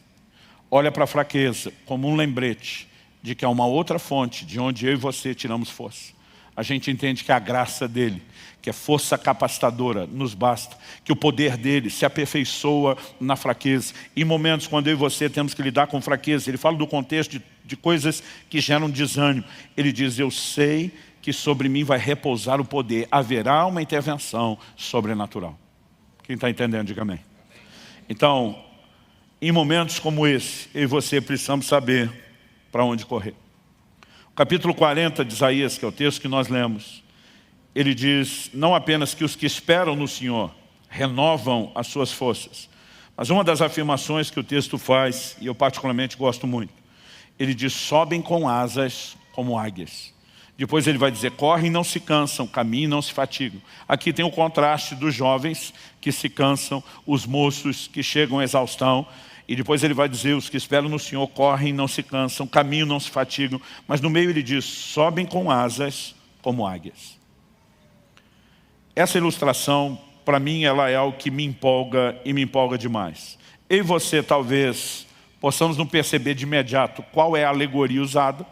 olha para a fraqueza como um lembrete de que há uma outra fonte de onde eu e você tiramos força. A gente entende que a graça dele, que é força capacitadora, nos basta, que o poder dele se aperfeiçoa na fraqueza. Em momentos quando eu e você temos que lidar com fraqueza, ele fala do contexto de coisas que geram desânimo. Ele diz, eu sei que sobre mim vai repousar o poder, haverá uma intervenção sobrenatural. Quem está entendendo, diga amém. Então, em momentos como esse, eu e você precisamos saber para onde correr. O capítulo 40 de Isaías, que é o texto que nós lemos, ele diz, não apenas que os que esperam no Senhor renovam as suas forças, mas uma das afirmações que o texto faz, e eu particularmente gosto muito, ele diz, sobem com asas como águias. Depois ele vai dizer, correm e não se cansam, caminham e não se fatigam. Aqui tem o contraste dos jovens que se cansam, os moços que chegam à exaustão. E depois ele vai dizer, os que esperam no Senhor correm e não se cansam, caminham e não se fatigam. Mas no meio ele diz, sobem com asas como águias. Essa ilustração, para mim, ela é algo que me empolga e me empolga demais. Eu e você, talvez, possamos não perceber de imediato qual é a alegoria usada,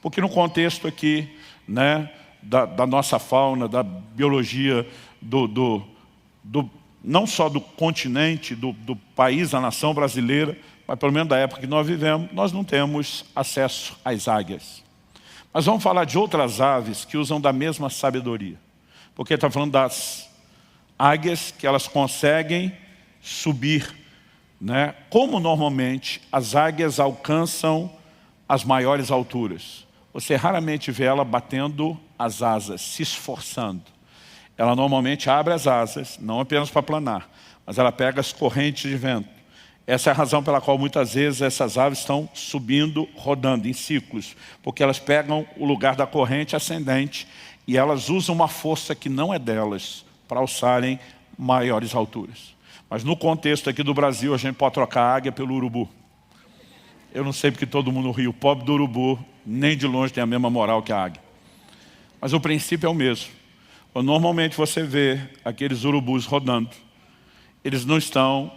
porque no contexto aqui, né, da nossa fauna, da biologia, não só do continente, do país, da nação brasileira, mas pelo menos da época que nós vivemos, nós não temos acesso às águias. Mas vamos falar de outras aves que usam da mesma sabedoria. Porque está falando das águias que elas conseguem subir, né? Como normalmente as águias alcançam as maiores alturas. você raramente vê ela batendo as asas, se esforçando. Ela normalmente abre as asas, não apenas para planar, mas ela pega as correntes de vento. Essa é a razão pela qual muitas vezes essas aves estão subindo, rodando em ciclos, porque elas pegam o lugar da corrente ascendente e elas usam uma força que não é delas para alçarem maiores alturas. Mas no contexto aqui do Brasil, a gente pode trocar a águia pelo urubu. Eu não sei porque todo mundo ri, o pobre do urubu nem de longe tem a mesma moral que a águia. Mas o princípio é o mesmo. Normalmente você vê aqueles urubus rodando, eles não estão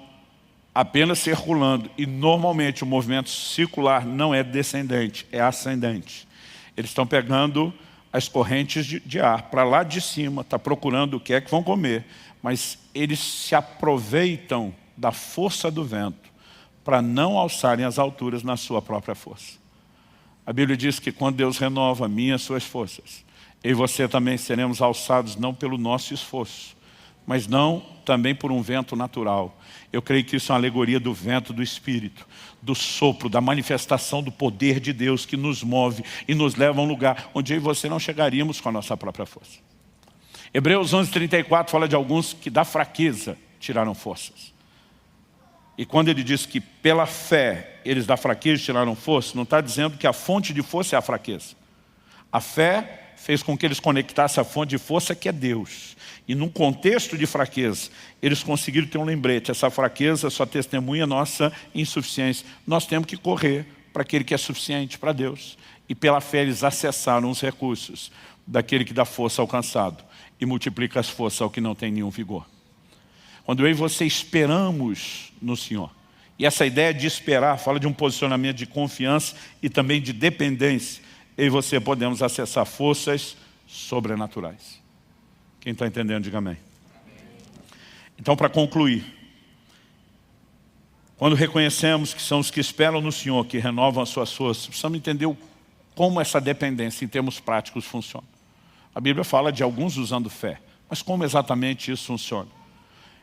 apenas circulando, e normalmente o movimento circular não é descendente, é ascendente. Eles estão pegando as correntes de ar para lá de cima, está procurando o que é que vão comer, mas eles se aproveitam da força do vento para não alçarem as alturas na sua própria força. A Bíblia diz que quando Deus renova minhas suas forças, eu e você também seremos alçados não pelo nosso esforço, mas não também por um vento natural. Eu creio que isso é uma alegoria do vento do Espírito, do sopro, da manifestação do poder de Deus que nos move e nos leva a um lugar onde eu e você não chegaríamos com a nossa própria força. Hebreus 11:34 fala de alguns que da fraqueza tiraram forças. E quando ele diz que pela fé eles da fraqueza tiraram força, não está dizendo que a fonte de força é a fraqueza. A fé fez com que eles conectassem a fonte de força que é Deus. E num contexto de fraqueza, eles conseguiram ter um lembrete. Essa fraqueza só testemunha nossa insuficiência. Nós temos que correr para aquele que é suficiente para Deus. E pela fé eles acessaram os recursos daquele que dá força ao cansado e multiplica as forças ao que não tem nenhum vigor. Quando eu e você esperamos no Senhor, e essa ideia de esperar fala de um posicionamento de confiança e também de dependência, eu e você podemos acessar forças sobrenaturais. Quem está entendendo, diga amém. Então, para concluir, quando reconhecemos que são os que esperam no Senhor, que renovam as suas forças, precisamos entender como essa dependência em termos práticos funciona. A Bíblia fala de alguns usando fé, mas como exatamente isso funciona?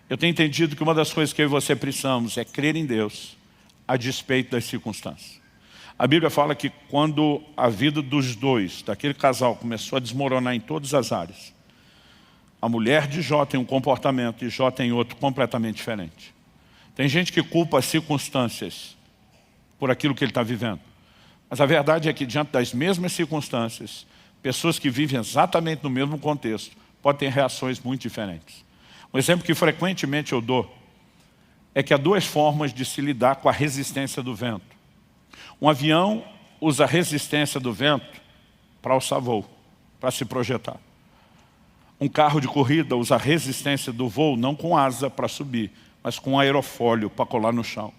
Eu tenho entendido que uma das coisas que eu e você precisamos é crer em Deus a despeito das circunstâncias. A Bíblia fala que quando a vida dos dois, daquele casal, começou a desmoronar em todas as áreas, a mulher de Jó tem um comportamento e Jó tem outro completamente diferente. Tem gente que culpa as circunstâncias por aquilo que ele está vivendo. Mas a verdade é que diante das mesmas circunstâncias, pessoas que vivem exatamente no mesmo contexto podem ter reações muito diferentes. Um exemplo que frequentemente eu dou é que há duas formas de se lidar com a resistência do vento. Um avião usa a resistência do vento para alçar voo, para se projetar. Um carro de corrida usa a resistência do voo não com asa para subir, mas com aerofólio para colar no chão.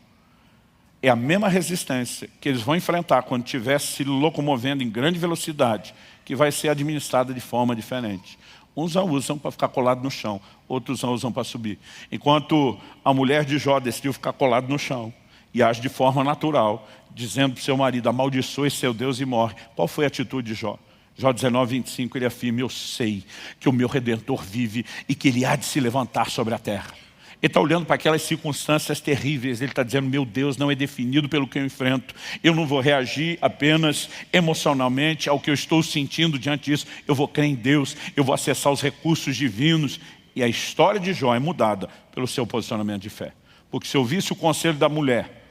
É a mesma resistência que eles vão enfrentar quando estiver se locomovendo em grande velocidade, que vai ser administrada de forma diferente. Uns a usam para ficar colado no chão, outros a usam para subir. Enquanto a mulher de Jó decidiu ficar colado no chão e age de forma natural, dizendo para o seu marido, amaldiçoe seu Deus e morre. Qual foi a atitude de Jó? Jó 19:25, ele afirma, eu sei que o meu Redentor vive e que ele há de se levantar sobre a terra. Ele está olhando para aquelas circunstâncias terríveis, ele está dizendo, meu Deus não é definido pelo que eu enfrento, eu não vou reagir apenas emocionalmente ao que eu estou sentindo diante disso, eu vou crer em Deus, eu vou acessar os recursos divinos. E a história de Jó é mudada pelo seu posicionamento de fé. Porque se eu visse o conselho da mulher,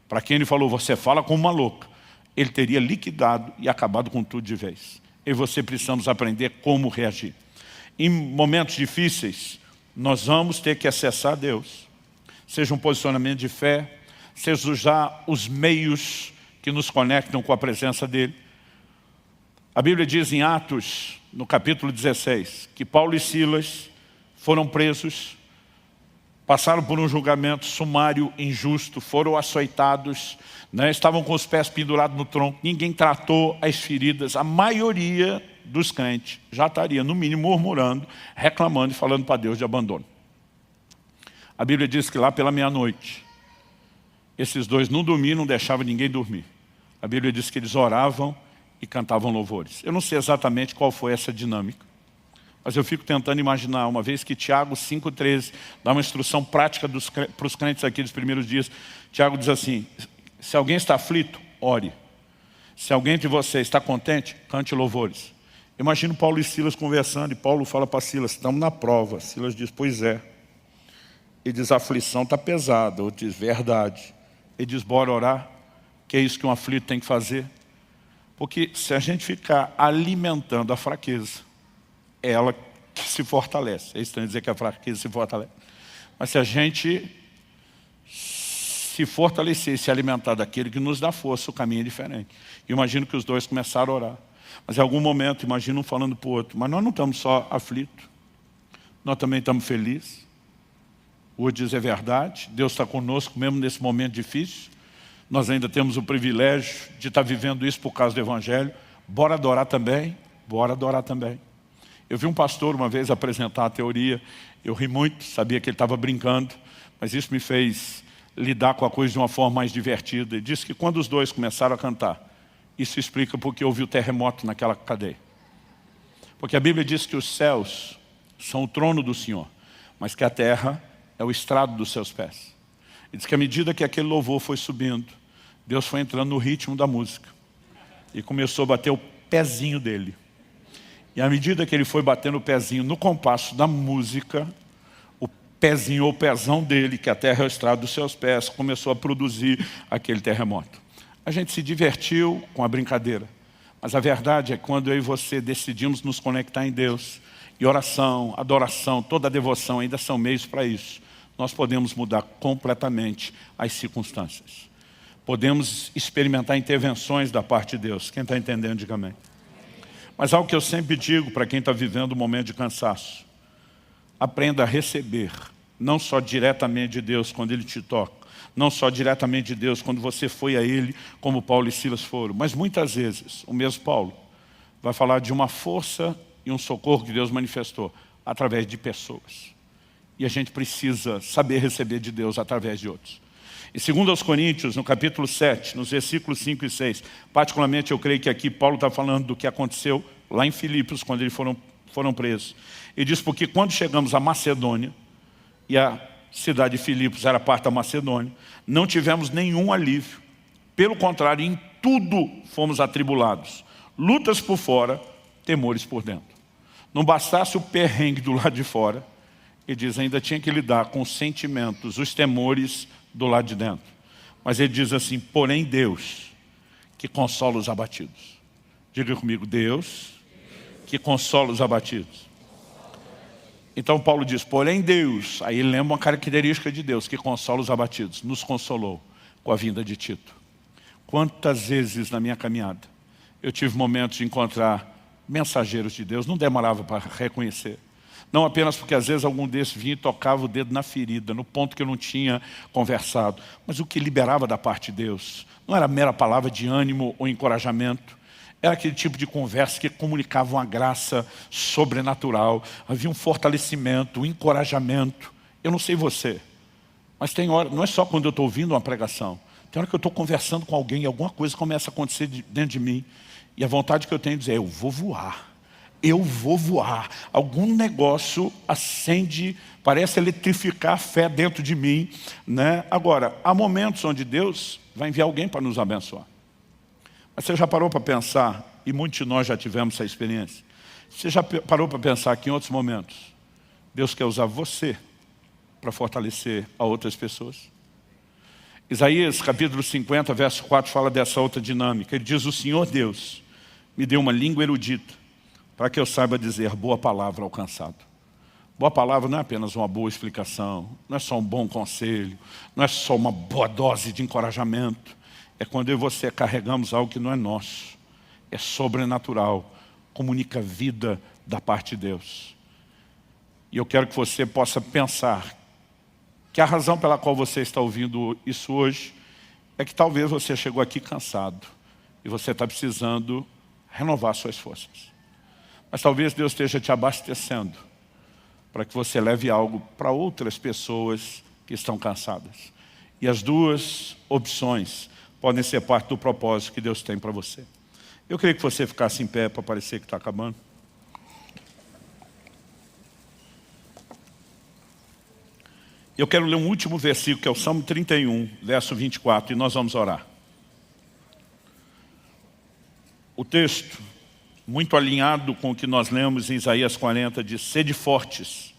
para quem ele falou, você fala como uma louca, ele teria liquidado e acabado com tudo de vez. Eu e você precisamos aprender como reagir. Em momentos difíceis, nós vamos ter que acessar Deus. Seja um posicionamento de fé, seja usar os meios que nos conectam com a presença dEle. A Bíblia diz em Atos, no capítulo 16, que Paulo e Silas foram presos, passaram por um julgamento sumário, injusto, foram açoitados, estavam com os pés pendurados no tronco, ninguém tratou as feridas. A maioria dos crentes já estaria, no mínimo, murmurando, reclamando e falando para Deus de abandono. A Bíblia diz que lá pela meia-noite, esses dois não dormiam, não deixavam ninguém dormir. A Bíblia diz que eles oravam e cantavam louvores. Eu não sei exatamente qual foi essa dinâmica, mas eu fico tentando imaginar, uma vez que Tiago 5,13 dá uma instrução prática para os crentes aqui dos primeiros dias. Tiago diz assim, se alguém está aflito, ore. Se alguém de vocês está contente, cante louvores. Imagina Paulo e Silas conversando, e Paulo fala para Silas, estamos na prova. Silas diz, pois é. Ele diz, a aflição está pesada. Outro diz, verdade. Ele diz, bora orar, que é isso que um aflito tem que fazer. Porque se a gente ficar alimentando a fraqueza, é ela que se fortalece. Eles estão dizendo que a fraqueza se fortalece. Mas se a gente se fortalecer e se alimentar daquele que nos dá força, o caminho é diferente. Eu imagino que os dois começaram a orar. Mas em algum momento, imagina um falando para o outro, mas nós não estamos só aflitos, nós também estamos felizes. O outro diz, é verdade, Deus está conosco mesmo nesse momento difícil. Nós ainda temos o privilégio de estar vivendo isso por causa do Evangelho. Bora adorar também, bora adorar também. Eu vi um pastor uma vez apresentar a teoria, eu ri muito, sabia que ele estava brincando, mas isso me fez lidar com a coisa de uma forma mais divertida. Ele disse que quando os dois começaram a cantar, isso explica porque houve o terremoto naquela cadeia. Porque a Bíblia diz que os céus são o trono do Senhor, mas que a terra é o estrado dos seus pés. Ele diz que à medida que aquele louvor foi subindo, Deus foi entrando no ritmo da música e começou a bater o pezinho dele. E à medida que ele foi batendo o pezinho no compasso da música, o pezinho ou pezão dele, que a terra é o estrado dos seus pés, começou a produzir aquele terremoto. A gente se divertiu com a brincadeira, mas a verdade é que quando eu e você decidimos nos conectar em Deus, e oração, adoração, toda a devoção ainda são meios para isso, nós podemos mudar completamente as circunstâncias. Podemos experimentar intervenções da parte de Deus. Quem está entendendo, diga amém. Mas algo que eu sempre digo para quem está vivendo um momento de cansaço, aprenda a receber, não só diretamente de Deus quando Ele te toca, não só diretamente de Deus quando você foi a Ele, como Paulo e Silas foram, mas muitas vezes o mesmo Paulo vai falar de uma força e um socorro que Deus manifestou através de pessoas. E a gente precisa saber receber de Deus através de outros. E segundo aos Coríntios, no capítulo 7, nos versículos 5 e 6, particularmente eu creio que aqui Paulo está falando do que aconteceu lá em Filipos, quando eles foram presos. Ele diz, porque quando chegamos à Macedônia, e a cidade de Filipos era parte da Macedônia, não tivemos nenhum alívio. Pelo contrário, em tudo fomos atribulados. Lutas por fora, temores por dentro. Não bastasse o perrengue do lado de fora, ele diz, ainda tinha que lidar com os sentimentos, os temores do lado de dentro. Mas ele diz assim, porém Deus, que consola os abatidos. Diga comigo, Deus, que consola os abatidos. Então Paulo diz, porém Deus, aí ele lembra uma característica de Deus, que consola os abatidos, nos consolou com a vinda de Tito. Quantas vezes na minha caminhada eu tive momentos de encontrar mensageiros de Deus, não demorava para reconhecer. Não apenas porque às vezes algum desses vinha e tocava o dedo na ferida, no ponto que eu não tinha conversado, mas o que liberava da parte de Deus não era mera palavra de ânimo ou encorajamento, era aquele tipo de conversa que comunicava uma graça sobrenatural, havia um fortalecimento, um encorajamento. Eu não sei você, mas tem hora, não é só quando eu estou ouvindo uma pregação, tem hora que eu estou conversando com alguém e alguma coisa começa a acontecer dentro de mim, e a vontade que eu tenho de dizer, eu vou voar. Eu vou voar. Algum negócio acende, parece eletrificar a fé dentro de mim, né? Agora, há momentos onde Deus vai enviar alguém para nos abençoar. Mas você já parou para pensar, e muitos de nós já tivemos essa experiência, você já parou para pensar que em outros momentos, Deus quer usar você para fortalecer a outras pessoas? Isaías capítulo 50, verso 4, fala dessa outra dinâmica. Ele diz, o Senhor Deus me deu uma língua erudita, para que eu saiba dizer boa palavra ao cansado. Boa palavra não é apenas uma boa explicação, não é só um bom conselho, não é só uma boa dose de encorajamento. É quando eu e você carregamos algo que não é nosso, é sobrenatural, comunica vida da parte de Deus. E eu quero que você possa pensar que a razão pela qual você está ouvindo isso hoje é que talvez você chegou aqui cansado e você está precisando renovar suas forças. Mas talvez Deus esteja te abastecendo para que você leve algo para outras pessoas que estão cansadas. E as duas opções podem ser parte do propósito que Deus tem para você. Eu queria que você ficasse em pé para parecer que está acabando. Eu quero ler um último versículo, que é o Salmo 31, verso 24, e nós vamos orar. O texto, muito alinhado com o que nós lemos em Isaías 40, diz: sede fortes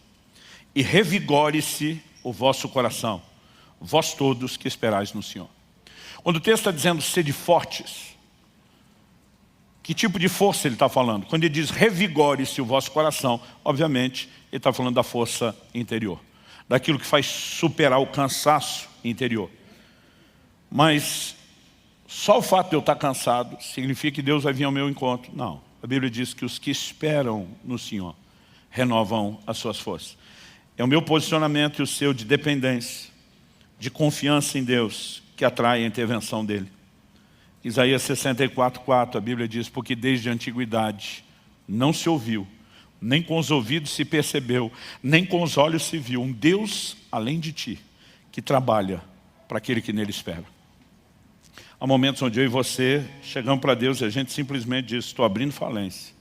e revigore-se o vosso coração, vós todos que esperais no Senhor. Quando o texto está dizendo sede fortes, que tipo de força ele está falando? Quando ele diz revigore-se o vosso coração, obviamente ele está falando da força interior, daquilo que faz superar o cansaço interior. Mas só o fato de eu estar cansado significa que Deus vai vir ao meu encontro? Não. A Bíblia diz que os que esperam no Senhor renovam as suas forças. É o meu posicionamento e o seu de dependência, de confiança em Deus, que atrai a intervenção dele. Isaías 64:4, a Bíblia diz: porque desde a antiguidade não se ouviu, nem com os ouvidos se percebeu, nem com os olhos se viu um Deus além de ti, que trabalha para aquele que nele espera. Há momentos onde eu e você chegamos para Deus e a gente simplesmente diz: estou abrindo falência,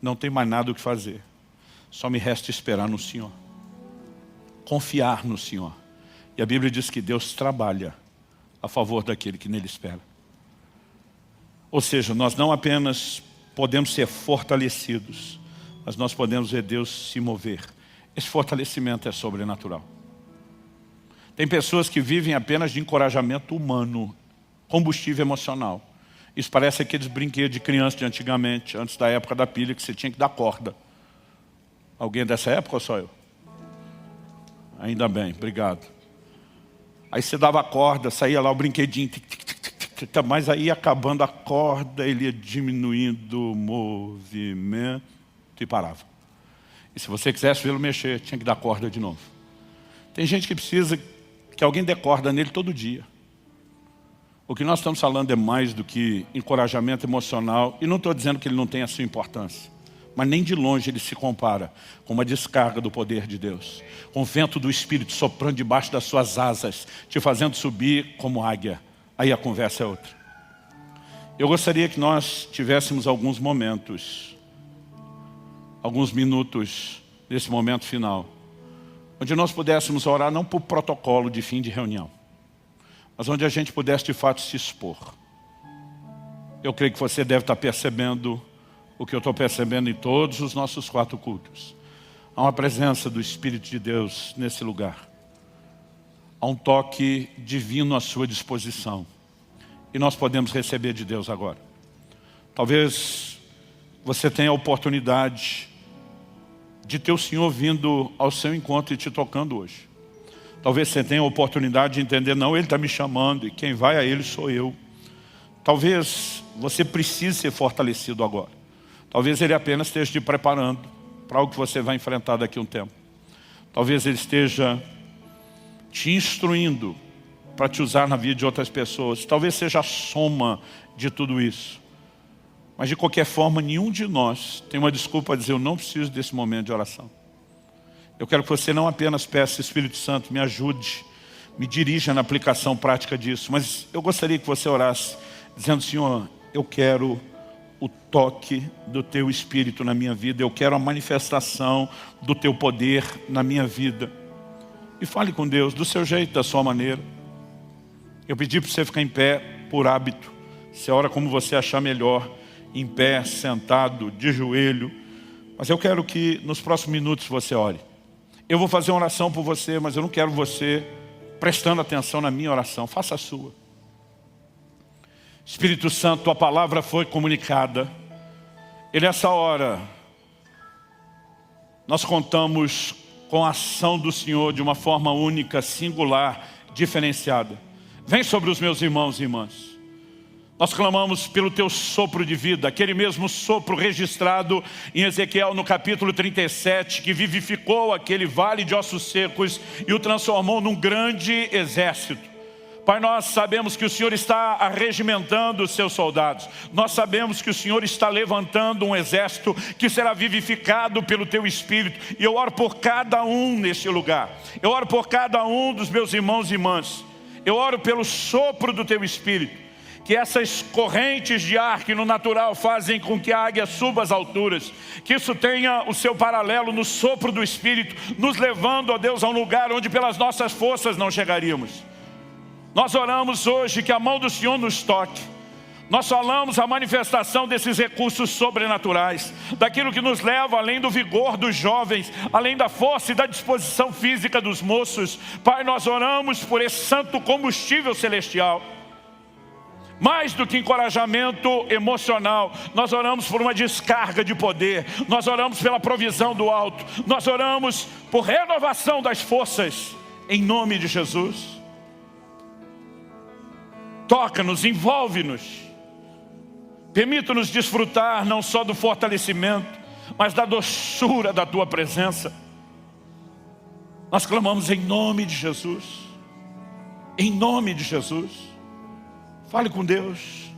não tem mais nada o que fazer, só me resta esperar no Senhor, confiar no Senhor. E a Bíblia diz que Deus trabalha a favor daquele que nele espera. Ou seja, nós não apenas podemos ser fortalecidos, mas nós podemos ver Deus se mover. Esse fortalecimento é sobrenatural. Tem pessoas que vivem apenas de encorajamento humano, combustível emocional. Isso parece aqueles brinquedos de criança de antigamente, antes da época da pilha, que você tinha que dar corda. Alguém dessa época ou só eu? Ainda bem, obrigado. Aí você dava a corda, saía lá o brinquedinho, mas aí acabando a corda, ele ia diminuindo o movimento e parava. E se você quisesse vê-lo mexer, tinha que dar corda de novo. Tem gente que precisa que alguém dê corda nele todo dia. O que nós estamos falando é mais do que encorajamento emocional, e não estou dizendo que ele não tem a sua importância, mas nem de longe ele se compara com uma descarga do poder de Deus, com o vento do Espírito soprando debaixo das suas asas, te fazendo subir como águia. Aí a conversa é outra. Eu gostaria que nós tivéssemos alguns momentos, alguns minutos nesse momento final, onde nós pudéssemos orar não por protocolo de fim de reunião, mas onde a gente pudesse de fato se expor. Eu creio que você deve estar percebendo o que eu estou percebendo em todos os nossos 4 cultos. Há uma presença do Espírito de Deus nesse lugar. Há um toque divino à sua disposição. E nós podemos receber de Deus agora. Talvez você tenha a oportunidade de ter o Senhor vindo ao seu encontro e te tocando hoje. Talvez você tenha a oportunidade de entender: não, Ele está me chamando e quem vai a Ele sou eu. Talvez você precise ser fortalecido agora. Talvez Ele apenas esteja te preparando para algo que você vai enfrentar daqui a um tempo. Talvez Ele esteja te instruindo para te usar na vida de outras pessoas. Talvez seja a soma de tudo isso. Mas de qualquer forma, nenhum de nós tem uma desculpa a dizer: eu não preciso desse momento de oração. Eu quero que você não apenas peça: Espírito Santo, me ajude, me dirija na aplicação prática disso. Mas eu gostaria que você orasse dizendo: Senhor, eu quero o toque do Teu Espírito na minha vida. Eu quero a manifestação do Teu poder na minha vida. E fale com Deus do seu jeito, da sua maneira. Eu pedi para você ficar em pé por hábito. Você ora como você achar melhor, em pé, sentado, de joelho. Mas eu quero que nos próximos minutos você ore. Eu vou fazer uma oração por você, mas eu não quero você prestando atenção na minha oração. Faça a sua. Espírito Santo, Tua palavra foi comunicada. E nessa hora, nós contamos com a ação do Senhor de uma forma única, singular, diferenciada. Vem sobre os meus irmãos e irmãs. Nós clamamos pelo Teu sopro de vida, aquele mesmo sopro registrado em Ezequiel no capítulo 37, que vivificou aquele vale de ossos secos e o transformou num grande exército. Pai, nós sabemos que o Senhor está arregimentando os seus soldados. Nós sabemos que o Senhor está levantando um exército que será vivificado pelo Teu Espírito. E eu oro por cada um nesse lugar. Eu oro por cada um dos meus irmãos e irmãs. Eu oro pelo sopro do Teu Espírito. Que essas correntes de ar que no natural fazem com que a águia suba às alturas, que isso tenha o seu paralelo no sopro do Espírito, nos levando, ó Deus, a um lugar onde pelas nossas forças não chegaríamos. Nós oramos hoje que a mão do Senhor nos toque. Nós falamos a manifestação desses recursos sobrenaturais, daquilo que nos leva além do vigor dos jovens, além da força e da disposição física dos moços. Pai, nós oramos por esse santo combustível celestial. Mais do que encorajamento emocional, nós oramos por uma descarga de poder, nós oramos pela provisão do alto, nós oramos por renovação das forças, em nome de Jesus. Toca-nos, envolve-nos, permita-nos desfrutar não só do fortalecimento, mas da doçura da Tua presença. Nós clamamos em nome de Jesus, em nome de Jesus. Fale com Deus.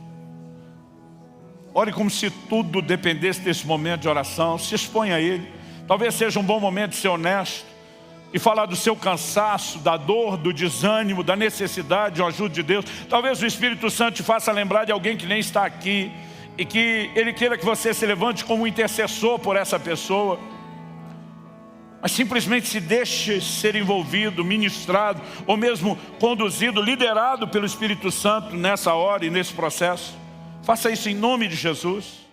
Ore como se tudo dependesse desse momento de oração. Se exponha a Ele. Talvez seja um bom momento de ser honesto e falar do seu cansaço, da dor, do desânimo, da necessidade de ajuda de Deus. Talvez o Espírito Santo te faça lembrar de alguém que nem está aqui e que Ele queira que você se levante como um intercessor por essa pessoa. Mas simplesmente se deixe ser envolvido, ministrado, ou mesmo conduzido, liderado pelo Espírito Santo nessa hora e nesse processo. Faça isso em nome de Jesus.